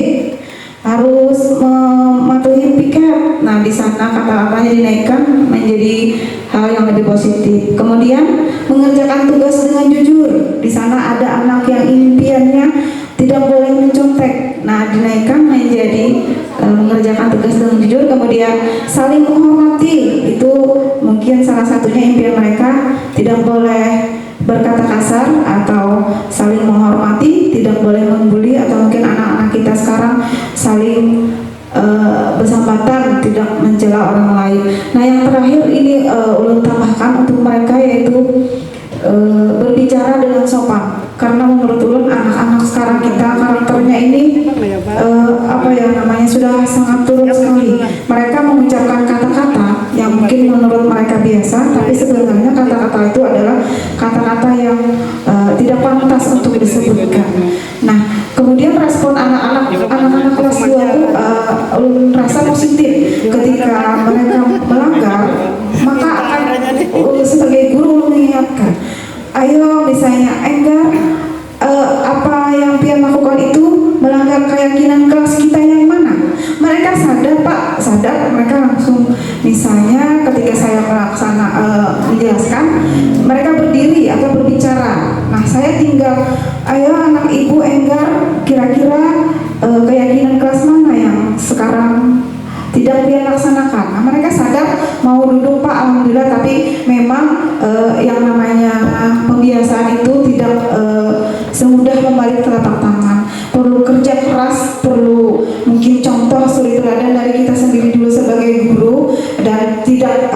harus mematuhi piket. Nah, di sana kata-katanya dinaikkan menjadi hal yang lebih positif. Kemudian mengerjakan tugas dengan jujur. Di sana ada anak yang impiannya tidak boleh mencontek. Nah, dinaikkan menjadi mengerjakan tugas dengan jujur. Kemudian saling menghormati, itu mungkin salah satunya impian mereka, tidak boleh berkata kasar atau saling menghormati, tidak boleh membuli, atau mungkin anak-anak kita sekarang saling bersambatan, tidak mencela orang lain. Nah, yang terakhir ini ulun tambahkan untuk mereka, yaitu berbicara dengan sopan. Karena menurut ulun anak-anak sekarang kita karakternya ini sudah sangat turun sekali. Mereka mengucapkan kata-kata yang mungkin menurut mereka biasa, tapi sebenarnya kata-kata itu adalah kata-kata yang tidak pantas untuk disebutkan. Nah, kemudian respon anak-anak kelas 2 itu ulun rasa positif. Ketika mereka melanggar, maka akan sebagai guru mengingatkan, ayo misalnya Enggar, apa yang Pian lakukan itu melanggar keyakinan kelas kita yang mana? Mereka sadar, Pak, sadar. Mereka langsung, misalnya ketika saya menjelaskan, mereka berdiri atau berbicara. Nah, saya tinggal, ayo anak ibu Enggar, kira-kira keyakinan kelas mana yang sekarang tidak Pian laksanakan. Nah, mereka sadar, mau duduk Pak, alhamdulillah. Tapi memang yang namanya pembiasaan itu tidak semudah membalik telapak tangan. Perlu kerja keras, perlu mungkin contoh suri teladan dari kita sendiri dulu sebagai guru, dan tidak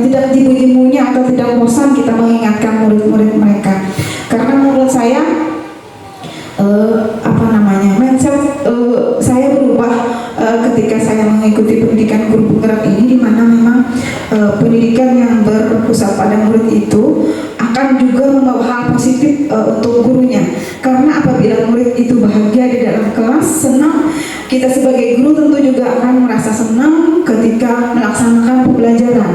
tidak jimu-jimunya atau tidak bosan kita mengingatkan murid-murid mereka. Karena menurut saya mindset saya berubah ketika saya mengikuti pendidikan guru penggerak ini, di mana memang pendidikan yang berpusat pada murid itu akan juga membawa hal positif untuk gurunya. Karena apabila murid itu bahagia di dalam kelas, senang, kita sebagai guru tentu juga akan merasa senang ketika melaksanakan pembelajaran.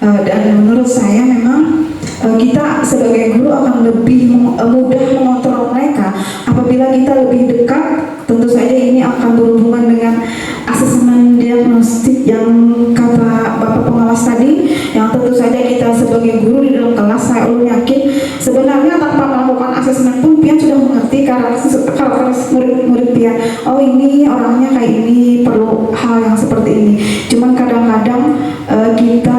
Dan menurut saya memang kita sebagai guru akan lebih mudah mengontrol mereka apabila kita lebih dekat. Tentu saja ini akan berhubungan dengan asesmen diagnostik yang kata Bapak pengawas tadi, yang tentu saja kita sebagai guru di dalam kelas, saya yakin sebenarnya tanpa melakukan asesmen pun Pian sudah mengerti karakter murid-murid Pian. Oh, ini orangnya kayak ini, perlu hal yang seperti ini. Cuman kadang-kadang kita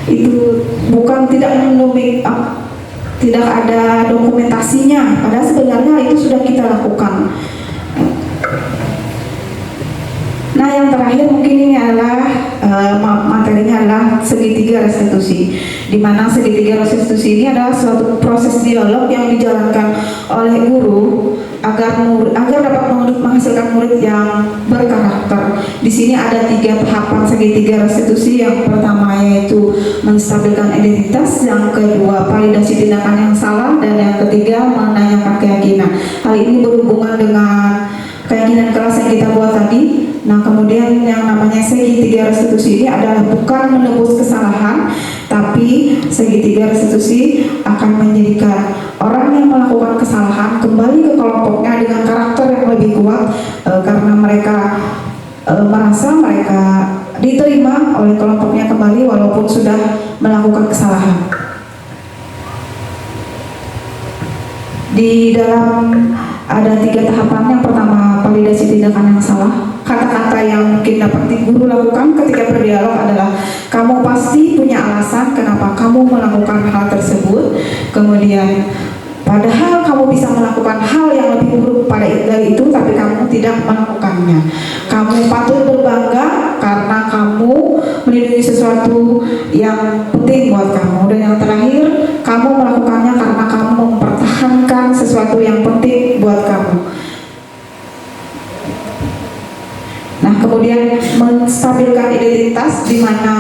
itu bukan tidak menumik, tidak ada dokumentasinya, padahal sebenarnya itu sudah kita lakukan. Nah, yang terakhir mungkin ini adalah materinya adalah segitiga restitusi, di mana segitiga restitusi ini adalah suatu proses dialog yang dijalankan oleh guru agar dapat menghasilkan murid yang berkarakter. Di sini ada 3 tahapan segitiga restitusi. Yang pertama yaitu menstabilkan identitas, yang kedua validasi tindakan yang salah, dan yang ketiga menanyakan keyakinan. Hal ini berhubungan dengan keyakinan kelas yang kita buat tadi. Nah, kemudian yang namanya segitiga restitusi ini adalah bukan menebus kesalahan, tapi segitiga restitusi akan menjadikan orang yang melakukan kesalahan kembali ke kelompoknya dengan karakter yang lebih kuat, karena mereka merasa mereka diterima oleh kelompoknya kembali walaupun sudah melakukan kesalahan. Di dalam ada 3 tahapan. Yang pertama validasi tindakan yang salah. kata-kata yang mungkin dapat guru lakukan ketika berdialog adalah kamu pasti punya alasan kenapa kamu melakukan hal tersebut. Kemudian padahal kamu bisa melakukan hal yang lebih buruk dari itu, tapi kamu tidak melakukannya. Kamu patut berbangga karena kamu melindungi sesuatu yang penting buat kamu. Dan yang terakhir, kamu melakukannya karena kamu mempertahankan sesuatu yang penting buat kamu. Nah, kemudian menstabilkan identitas, di mana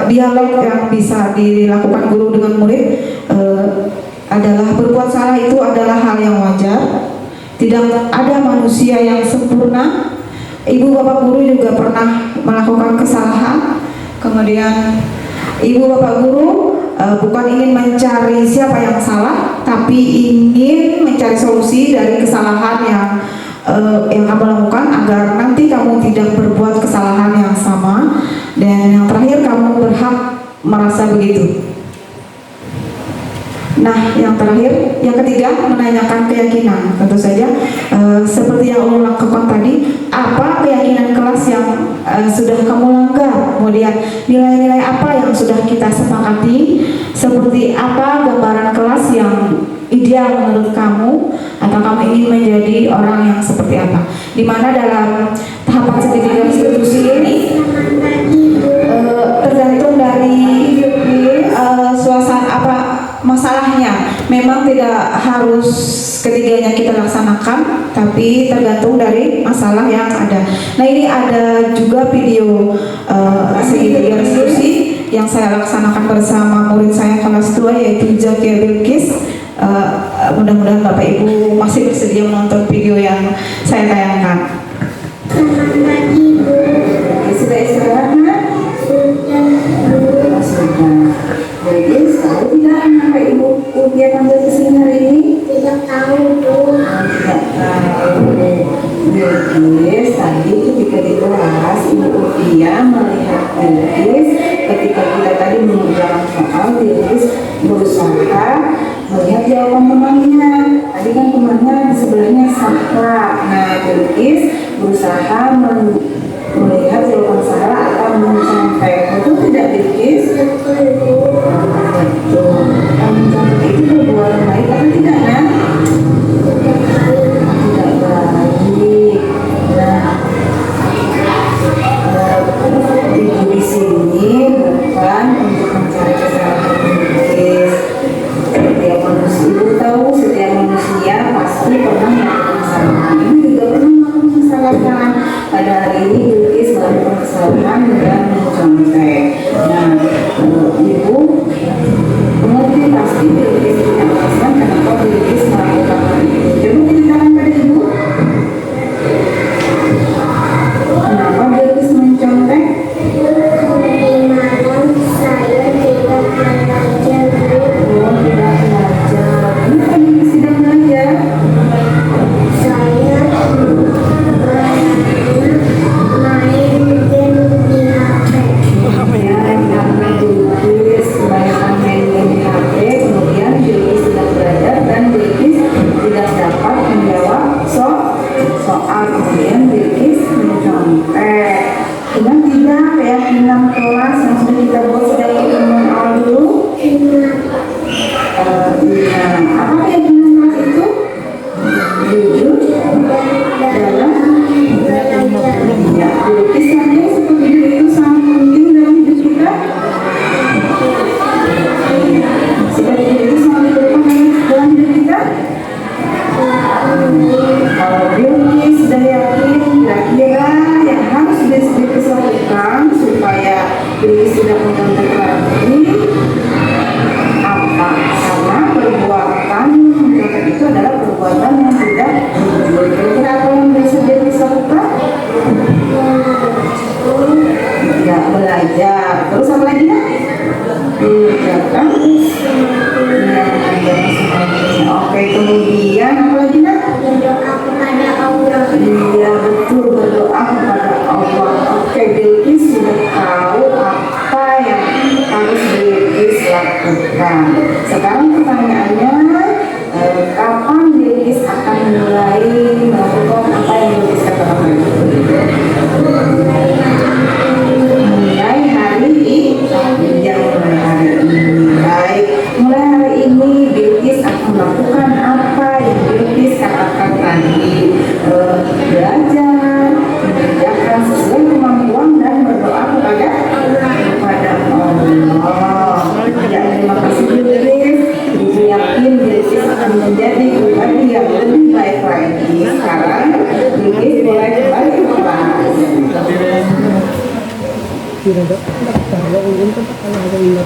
dialog yang bisa dilakukan guru dengan murid adalah berbuat salah itu adalah hal yang wajar. Tidak ada manusia yang sempurna. Ibu bapak guru juga pernah melakukan kesalahan. Kemudian ibu bapak guru bukan ingin mencari siapa yang salah, tapi ingin mencari solusi dari kesalahan yang kamu lakukan agar nanti kamu tidak berbuat kesalahan yang sama. Dan yang terakhir, kamu berhak merasa begitu. Nah, yang terakhir, yang ketiga, menanyakan keyakinan. Tentu saja, seperti yang Ulun lakukan tadi, apa keyakinan kelas yang sudah kamu langgar? Kemudian nilai-nilai apa yang sudah kita sepakati? Seperti apa gambaran kelas yang ideal menurut kamu? Atau kamu ingin menjadi orang yang seperti apa? Dimana dalam tahapan segitiga institusi ini tergantung dari suasana apa masalahnya. Memang tidak harus ketiganya kita laksanakan, tapi tergantung dari masalah yang ada. Nah, ini ada juga video segitiga diskusi yang saya laksanakan bersama murid saya kelas 2, yaitu Zakia Bilkis. Mudah-mudahan Bapak Ibu masih bersedia menonton video yang saya tayangkan. Selamat pagi, Bu. Sudah istirahat, Nak? Sudah. Jadi, tahu tidak kenapa Ibu Upia panggil ke sini hari ini? Tidak tahu, Bu. Tidak tahu. Bilkis, tadi ketika di kelas Ibu Upia melihat Bilkis, ketika kita tadi mengerjakan soal, Bilkis berusaha melihat jawaban temannya. Tadi kan temannya di sebelahnya salah. Nah, Bilkis berusaha melihat jawaban salah atau mencontek. Betul tidak, Bilkis? Betul, Bu. Betul. Mencontek itu berbuat baik atau tidak, Nak? Tidak baik. Nah, Ibu di sini bukan untuk mencari kesalahan Bilkis. Setiap manusia, Ibu tahu setiap manusia pasti pernah melakukan kesalahan. Ibu juga pernah melakukan kesalahan. Pada hari ini Bilkis melakukan kesalahan dengan mencontek. Nah, Ibu mengerti pasti Bilkis punya alasan kenapa Bilkis melakukan hal itu. Coba ceritakan pada Ibu. Kenapa Bilkis mencontek? Kemarin saya tidak belajar, Bu. Oh, tidak belajar. Kenapa Bilkis tidak belajar? Saya main game di HP. Ya, karena Bilkis kebanyakan main game di HP, kemudian Bilkis tidak belajar dan Bilkis tidak dapat menjawab soal. Kemudian Bilkis mencontek. Dengan tidak keyakinan kelas yang sudah kita buat sejak pertemuan awal dulu. Apa keyakinan kelas itu? Jujur dalam ya, Bilkis saja seperti itu sangat penting dalam hidup kita. Seperti itu sangat diperlukan dalam hidup kita. Kalau Bilkis sudah yakin kira-kira yang harus Bilkis lakukan supaya Bilkis tidak mencontek lagi apa? Karena perbuatan mencontek itu adalah perbuatan yang tidak jujur. Kira-kira apa yang bisa Bilkis lakukan? Tidak belajar. Terus apa lagi, Nak? Mengerjakan Oke, kemudian apa lagi, Nak? Berdoa kepada Allah. Iya, betul, berdoa kepada Allah. Oke, Bilkis sudah tahu apa yang harus Bilkis lakukan. Sekarang pertanyaannya, kapan Bilkis akan mulai melakukan apa yang Bilkis katakan tadi?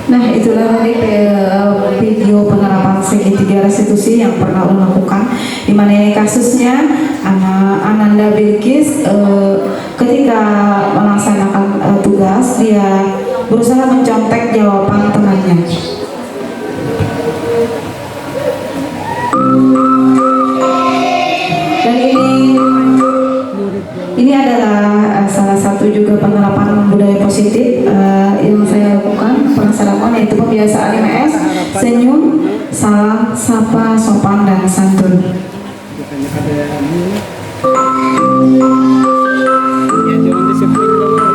Nah, itulah tadi video penerapan segitiga restitusi yang pernah ulun lakukan, di mana ini kasusnya Ananda Bilkis ketika melaksanakan tugas dia berusaha mencontek jawaban temannya. Dan ini adalah salah satu juga penerapan budaya positif yang saya lakukan, pernah saya lakukan, yaitu pembiasaan 5S: senyum, salam, sapa, sopan, dan santun. Ya, jangan disiplin dulu ya.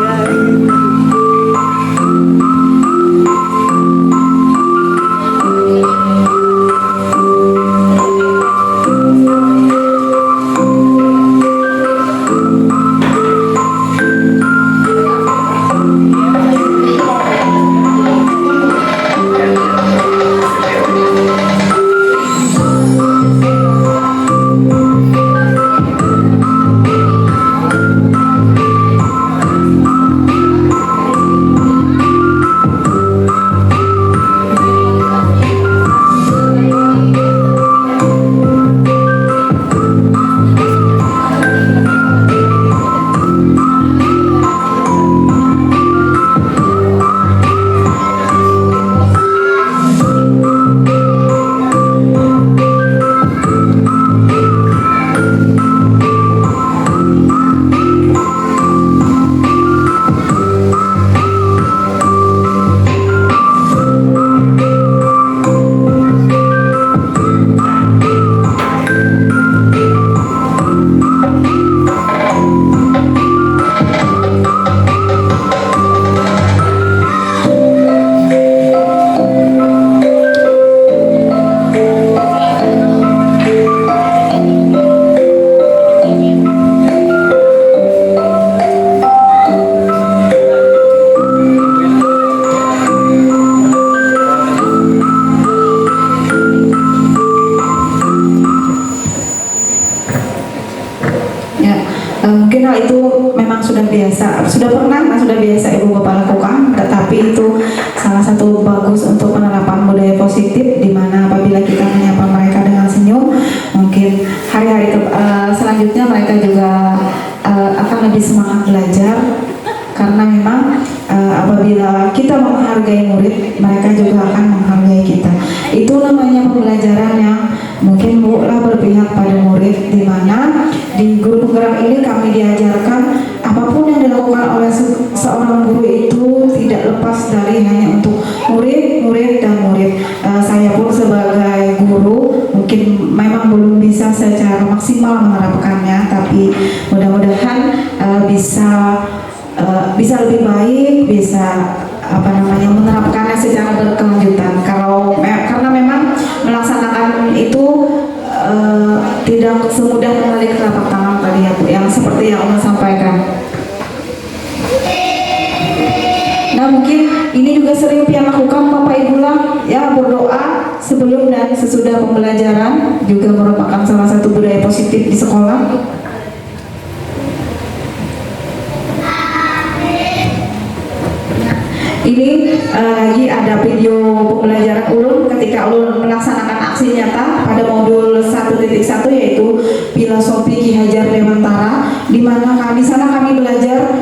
Mungkin hal itu memang sudah biasa, sudah biasa Ibu Bapak lakukan, tetapi itu salah satu bagus untuk penerapan budaya positif, di mana apabila kita menyapa mereka dengan senyum, mungkin hari-hari selanjutnya mereka juga akan lebih semangat belajar, karena memang apabila kita menghargai murid, mereka juga akan menghargai kita. Itu namanya pembelajaran yang mungkin bukanlah berpihak pada murid, di mana di guru penggerak ini kami diajarkan apapun yang dilakukan oleh seorang guru itu tidak lepas dari hanya untuk murid dan murid. Saya pun sebagai guru mungkin memang belum bisa secara maksimal menerapkannya, tapi mudah-mudahan bisa lebih baik, bisa menerapkannya secara berkelanjutan. Karena memang melaksanakan itu tidak semudah menarik telapak tangan tadi ya Bu, yang seperti yang Allah sampaikan. Nah, mungkin ini juga sering Pian lakukan Bapak Ibu lah, ya, berdoa sebelum dan sesudah pembelajaran juga merupakan salah satu budaya positif di sekolah. Ini lagi ada video pembelajaran ulun ketika ulun melaksanakan aksi nyata pada modul 1.1, yaitu filosofi Ki Hajar Dewantara, di mana di sana kami belajar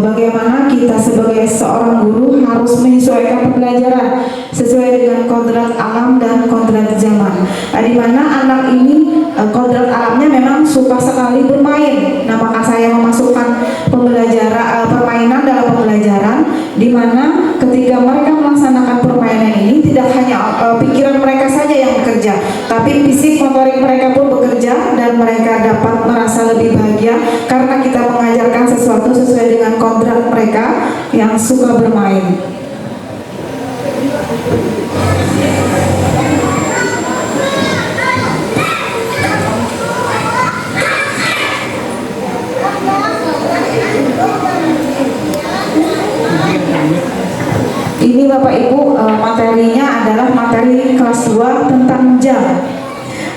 bagaimana kita sebagai seorang guru harus menyesuaikan pembelajaran sesuai dengan kodrat alam dan kodrat zaman. Di mana anak ini kodrat alamnya memang suka sekali bermain. Nah, maka saya memasukkan permainan dalam pembelajaran, di mana ketika mereka melaksanakan permainan ini tidak hanya pikiran mereka saja yang bekerja, tapi fisik motorik mereka pun bekerja, dan mereka dapat merasa lebih bahagia karena kita mengajarkan sesuatu sesuai dengan kodrat mereka yang suka bermain. Ini Bapak Ibu, materinya adalah materi kelas 2 tentang jam,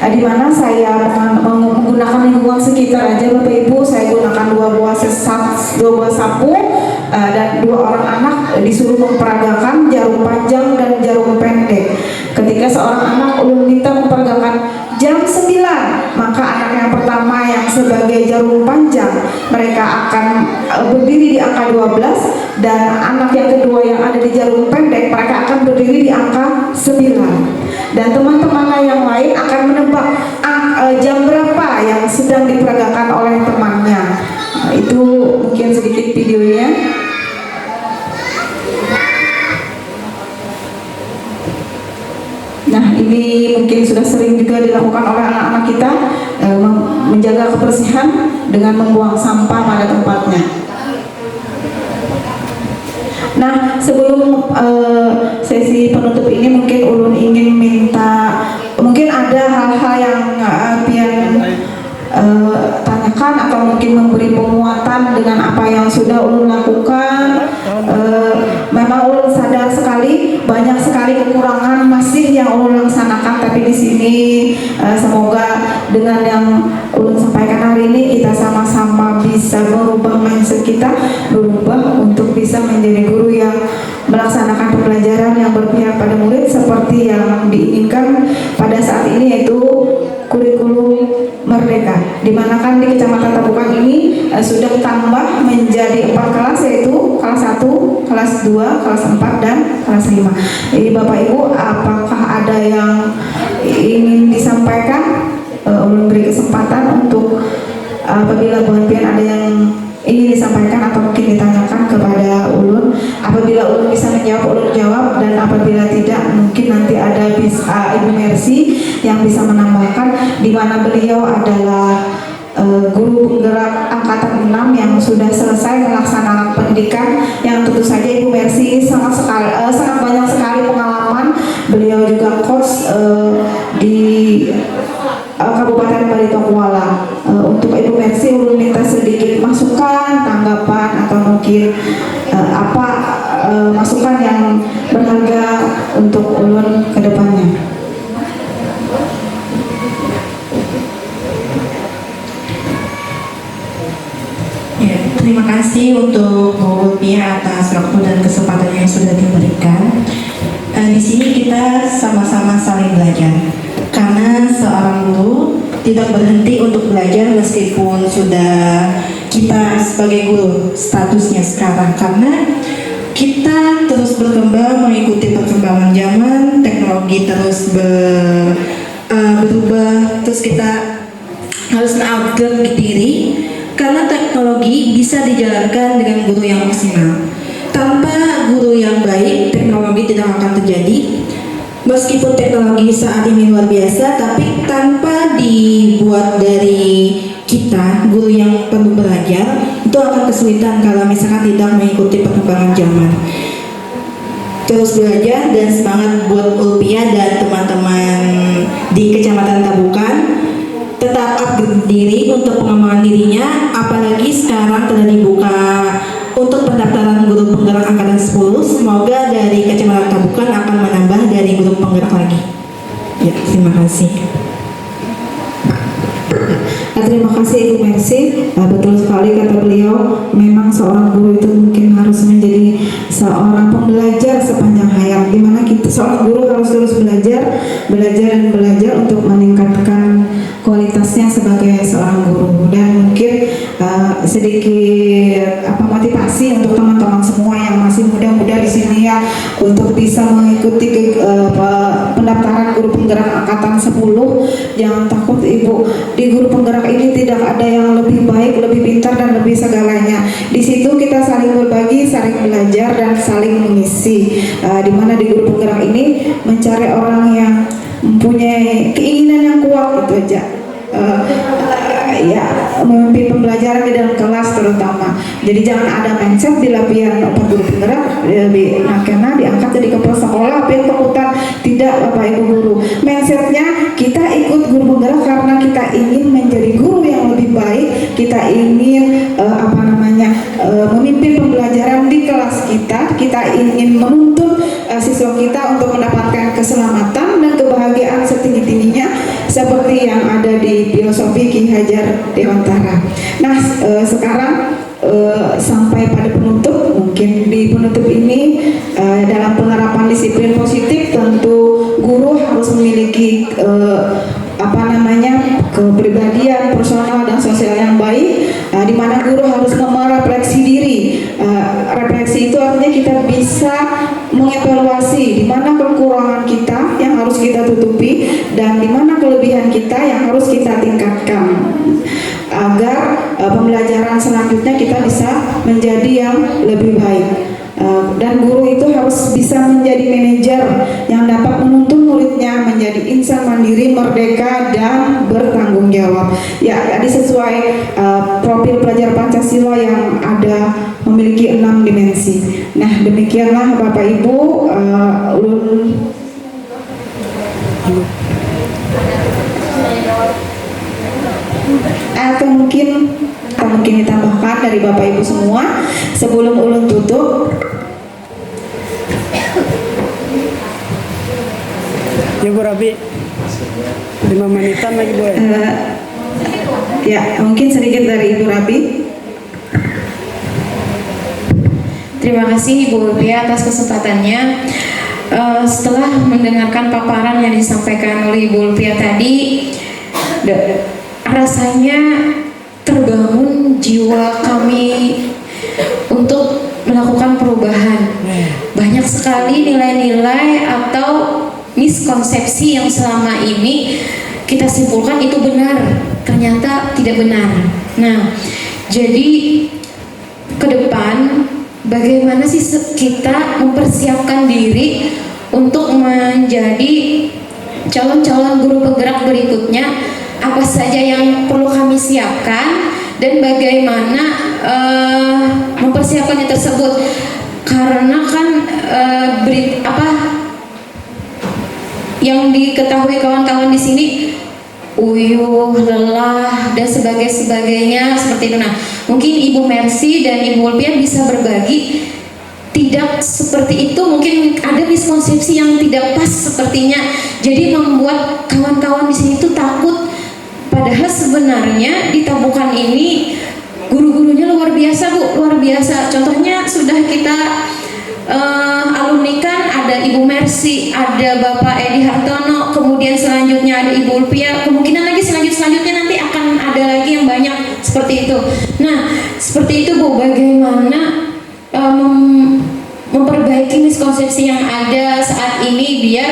di mana saya menggunakan lingkungan sekitar aja Bapak Ibu. Saya gunakan dua buah sapu, dan 2 orang anak disuruh memperagakan jarum panjang dan jarum pendek. Ketika seorang anak ulun minta memperagakan jam 9, maka anak yang pertama yang sebagai jarum panjang mereka akan berdiri di angka 12, dan anak yang kedua yang ada di jarum pendek mereka akan berdiri di angka 9. Dan teman-teman yang lain akan menebak jam berapa yang sedang diperagakan oleh temannya. Itu mungkin sedikit videonya. Nah, ini mungkin sudah sering juga dilakukan oleh anak-anak kita, menjaga kebersihan dengan membuang sampah pada tempatnya. Nah, sebelum sesi penutup ini mungkin ulun ingin minta, mungkin ada hal-hal yang pian tanyakan atau mungkin memberi penguatan dengan apa yang sudah ulun lakukan. Memang ulun sadar sekali banyak sekali kekurangan masih yang ulun laksanakan, tapi di sini semoga dengan yang ulun sampaikan hari ini kita sama-sama bisa merubah mindset kita, berubah untuk bisa menjadi guru yang melaksanakan pembelajaran yang berpihak pada murid seperti yang diinginkan pada saat ini, yaitu kurikulum merdeka, dimana kan di Kecamatan Tabukan ini sudah tambah menjadi 4 kelas, yaitu kelas 1, kelas 2, kelas 4, dan kelas 5. Jadi Bapak Ibu, apakah ada yang ingin disampaikan? Ulun beri kesempatan untuk apabila Buan Pian ada yang ingin disampaikan atau mungkin ditanyakan kepada ulun. Apabila ulun bisa menjawab, ulun jawab, dan apabila tidak, mungkin nanti ada Ibu Mercy yang bisa menambahkan, di mana beliau adalah guru penggerak angkatan 6 yang sudah selesai melaksanakan pendidikan, yang tentu saja Ibu Mercy sangat banyak sekali pengalaman. Beliau juga coach di Kabupaten Baritokuala. Untuk Ibu Mercy ulun minta sedikit masukan, tanggapan, atau mungkin masukan yang berharga untuk ulun ke depannya. Ya, terima kasih untuk Bu Pia atas waktu dan kesempatan yang sudah diberikan. Di sini kita sama-sama saling belajar, karena seorang guru tidak berhenti untuk belajar meskipun sudah kita sebagai guru statusnya sekarang, karena kita terus berkembang mengikuti perkembangan zaman, teknologi terus berubah, terus kita harus upgrade diri, karena teknologi bisa dijalankan dengan guru yang maksimal. Tanpa guru yang baik, teknologi tidak akan terjadi. Meskipun teknologi saat ini luar biasa, tapi tanpa dibuat dari kita, guru yang perlu belajar, itu akan kesulitan kalau misalkan tidak mengikuti perkembangan zaman. Terus belajar dan semangat buat Ulpia dan teman-teman di Kecamatan Tabukan, tetap upgrade diri untuk pengembangan dirinya, apalagi sekarang telah dibuka untuk pendaftaran guru penggerak angkatan 10. Semoga dari Kecamatan Tabukan akan menambah dari guru penggerak lagi. Ya, terima kasih. Terima kasih Ibu Mercy. Betul sekali kata beliau, memang seorang guru itu mungkin harus menjadi seorang pembelajar sepanjang hayat, dimana kita seorang guru harus terus belajar dan belajar untuk meningkatkan kualitasnya sebagai seorang guru. Dan mungkin sedikit motivasi untuk teman-teman semua yang masih muda-muda di sini ya, untuk bisa mengikuti pendaftaran guru penggerak angkatan 10. Jangan takut Ibu, di guru penggerak ini tidak ada yang lebih baik, lebih pintar, dan lebih segalanya. Di situ kita saling berbagi, saling belajar, dan saling mengisi. Dimana di guru penggerak ini mencari orang yang mempunyai keinginan yang kuat, itu aja. Memimpin pembelajaran di dalam kelas terutama. Jadi jangan ada mindset di lapian guru penggerak karena diangkat jadi kepala sekolah apa yang kemudian tidak Bapak Ibu guru. Mindsetnya kita ikut guru penggerak karena kita ingin menjadi guru yang lebih baik. Kita ingin memimpin pembelajaran di kelas kita. Kita ingin menuntut siswa kita untuk mendapatkan keselamatan dan kebahagiaan setinggi-tingginya, seperti yang ada di filosofi Ki Hajar Dewantara. Nah, sekarang sampai pada penutup. Mungkin di penutup ini dalam penerapan disiplin positif tentu guru harus memiliki kepribadian personal dan sosial yang baik, di mana guru harus merefleksi diri. Refleksi itu artinya kita bisa mengevaluasi di mana kekurangan kita yang harus kita tutupi dan di mana kelebihan kita yang harus kita tingkatkan, agar pembelajaran selanjutnya kita bisa menjadi yang lebih baik. Dan guru itu harus bisa menjadi manajer yang dapat menuntun muridnya menjadi insan mandiri, merdeka, dan bertanggung jawab. Ya, tadi sesuai profil pelajar Pancasila yang ada memiliki 6 dimensi. Nah, demikianlah Bapak Ibu, atau mungkin ditambahkan dari Bapak Ibu semua sebelum ulun tutup. Ya Bu Rabi, 5 menitan lagi Bu. Ya, mungkin sedikit dari Ibu Rabi. Terima kasih Ibu Ulpia atas kesempatannya. Setelah mendengarkan paparan yang disampaikan oleh Ibu Ulpia tadi, rasanya terbangun jiwa kami untuk melakukan perubahan. Banyak sekali nilai-nilai atau miskonsepsi yang selama ini kita simpulkan itu benar, ternyata tidak benar. Nah, jadi ke depan bagaimana sih kita mempersiapkan diri untuk menjadi calon-calon guru penggerak berikutnya? Apa saja yang perlu kami siapkan dan bagaimana mempersiapkannya tersebut? Karena kan yang diketahui kawan-kawan di sini uyuh, lelah, dan sebagainya seperti itu. Nah, mungkin Ibu Mercy dan Ibu Ulpia bisa berbagi. Tidak seperti itu, mungkin ada miskonsepsi yang tidak pas sepertinya. Jadi membuat kawan-kawan di sini tuh takut. Padahal sebenarnya di Tabukan ini guru-gurunya luar biasa Bu, luar biasa. Contohnya sudah kita alumnikan, ada Ibu Mercy, ada Bapak Edi Hartono, kemudian selanjutnya ada Ibu Ulpia, kemungkinan lagi selanjutnya nanti akan ada lagi yang banyak seperti itu. Nah, seperti itu Bu, bagaimana memperbaiki miskonsepsi yang ada saat ini biar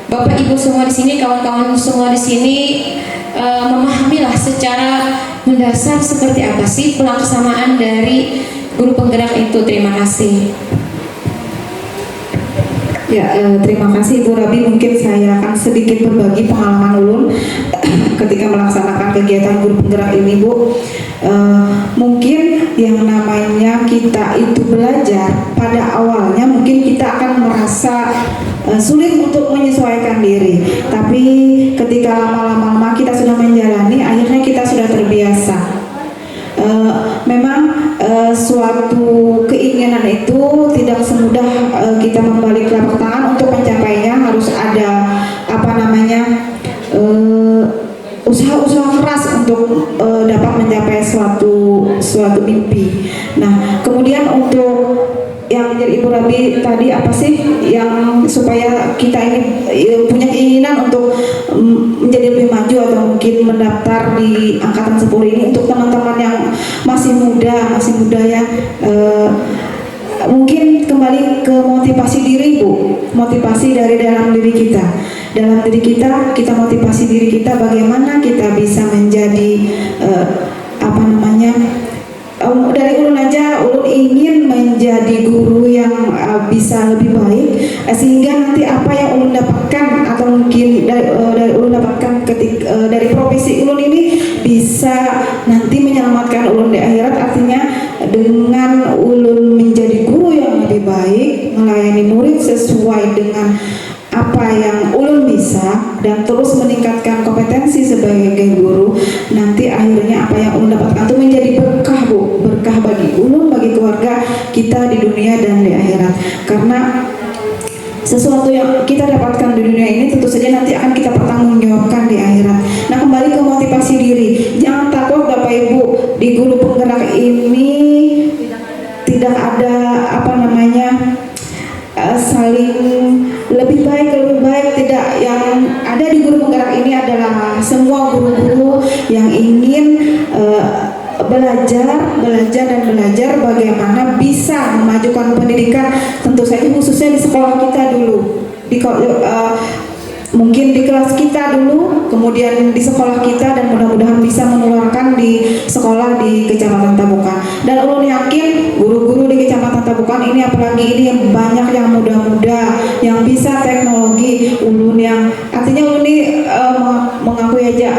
Bapak Ibu semua di sini, kawan-kawan semua di sini memahamilah secara mendasar seperti apa sih pelaksanaan dari guru penggerak itu. Terima kasih. Ya, terima kasih Ibu Rabi. Mungkin saya akan sedikit berbagi pengalaman ulun ketika melaksanakan kegiatan guru penggerak ini Bu. Mungkin yang namanya kita itu belajar pada awalnya mungkin kita akan merasa sulit untuk menyesuaikan diri, tapi ketika lama-lama kita sudah menjalani, akhirnya kita sudah terbiasa. Memang suatu keinginan itu tidak semudah kita membalik telapak tangan. Untuk mencapainya harus ada usaha-usaha keras untuk dapat mencapai suatu mimpi. Nah, kemudian untuk yang menjadi Ibu Rabi tadi, apa sih yang supaya kita ini punya keinginan untuk menjadi lebih maju atau mungkin mendaftar di angkatan 10 ini? Untuk teman-teman yang masih muda ya, mungkin kembali ke motivasi diri Bu, motivasi dari dalam diri kita. Dalam diri kita motivasi diri kita, bagaimana kita bisa menjadi dari ulun aja, ulun ingin menjadi guru yang bisa lebih baik, sehingga nanti apa yang ulun dapatkan atau mungkin dari ulun dapatkan dari profesi ulun ini bisa nanti menyelamatkan ulun di akhirat. Artinya dengan ulun menjadi guru yang lebih baik, melayani murid sesuai dengan apa yang ulun bisa dan terus meningkatkan kompetensi sebagai guru, nanti akhirnya apa yang ulun dapatkan itu menjadi berkah Bu, berkah bagi ulun, bagi keluarga kita di dunia dan di akhirat. Karena sesuatu yang kita dapatkan di dunia ini tentu saja nanti akan kita pertanggungjawabkan di akhirat. Nah, kembali ke motivasi diri. Jangan takut Bapak Ibu, di guru penggerak ini tidak ada saling lebih baik tidak. Yang ada di guru penggerak ini adalah semua guru-guru yang ingin belajar bagaimana bisa memajukan pendidikan, tentu saja khususnya di sekolah kita dulu, mungkin di kelas kita dulu, kemudian di sekolah kita, dan mudah-mudahan bisa menularkan di sekolah di Kecamatan Tabukan. Dan ulun yakin guru-guru di Kecamatan Tabukan ini, apalagi ini yang banyak yang muda-muda yang bisa teknologi. Ulun yang artinya ulun ini mengakui aja,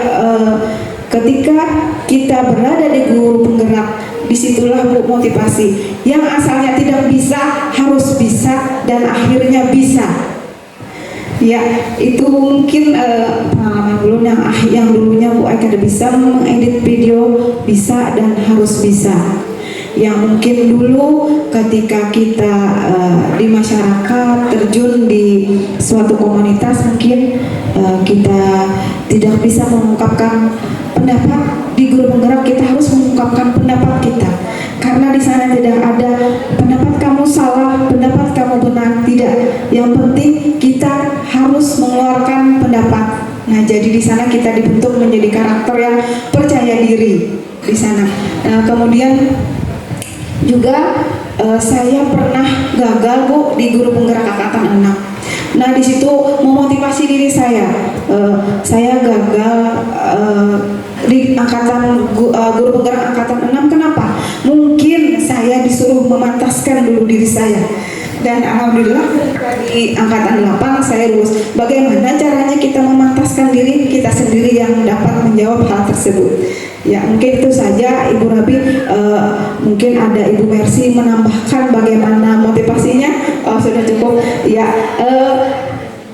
ketika kita berada di guru penggerak, disitulah motivasi. Yang asalnya tidak bisa harus bisa dan akhirnya bisa. Ya, itu mungkin pengalaman dulu yang dulunya Bu Aika bisa mengedit video, bisa dan harus bisa. Yang mungkin dulu ketika kita di masyarakat terjun di suatu komunitas, mungkin kita tidak bisa mengungkapkan pendapat. Di guru penggerak kita harus mengungkapkan pendapat kita, karena di sana tidak ada pendapat kamu salah, pendapat kamu benar, tidak. Yang penting kita harus mengeluarkan pendapat. Nah, jadi di sana kita dibentuk menjadi karakter yang percaya diri di sana. Nah, kemudian juga saya pernah gagal Bu di guru penggerak angkatan 6. Nah, di situ memotivasi diri saya. Saya gagal di guru penggerak angkatan 6. Kenapa? Mungkin saya disuruh memantaskan dulu diri saya. Dan alhamdulillah di angkatan 8 saya lulus. Bagaimana caranya kita memantaskan diri kita sendiri yang dapat menjawab hal tersebut? Ya, mungkin itu saja Ibu Rabi. Mungkin ada Ibu Mercy menambahkan bagaimana motivasinya. Oh, sudah cukup. Ya,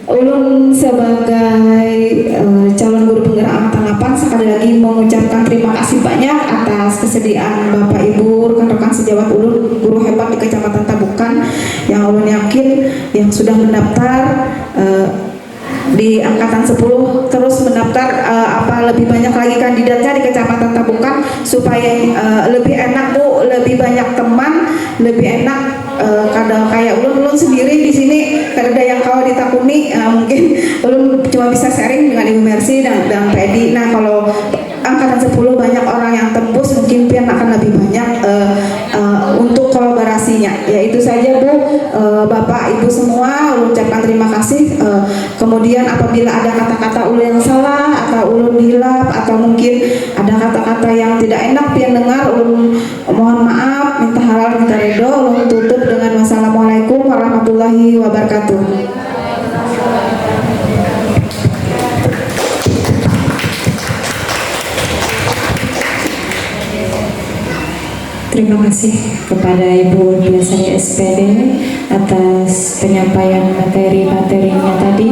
ulun sebagai calon guru penggerak angkatan 8 sekali lagi mengucapkan terima kasih banyak atas kesediaan Bapak Ibu, rekan-rekan sejawat ulun, guru hebat di Kecamatan Tabukan, yang ulun yakin yang sudah mendaftar di angkatan 10 terus mendaftar, lebih banyak lagi kandidatnya di Kecamatan Tabukan, supaya lebih enak Bu, lebih banyak teman, lebih enak. Kadang kayak ulun sendiri di sini ada yang kau ditakuni, mungkin ulun cuma bisa sharing dengan Ibu Mercy dan Pedi. Nah, kalau angkatan 10 banyak orang yang tembus, mungkin pian akan lebih banyak untuk kolaborasinya. Ya, itu saja Bu. Bapak Ibu semua, ulun ucapkan terima kasih. Kemudian apabila ada kata-kata ulun yang salah atau ulun hilap atau mungkin ada kata-kata yang tidak enak pian dengar, ulun mohon maaf, minta halal, minta ridho. Ulun tutup dengan wassalamualaikum warahmatullahi wabarakatuh. Terima kasih kepada Ibu Biasari SPD atas penyampaian materi-materinya tadi.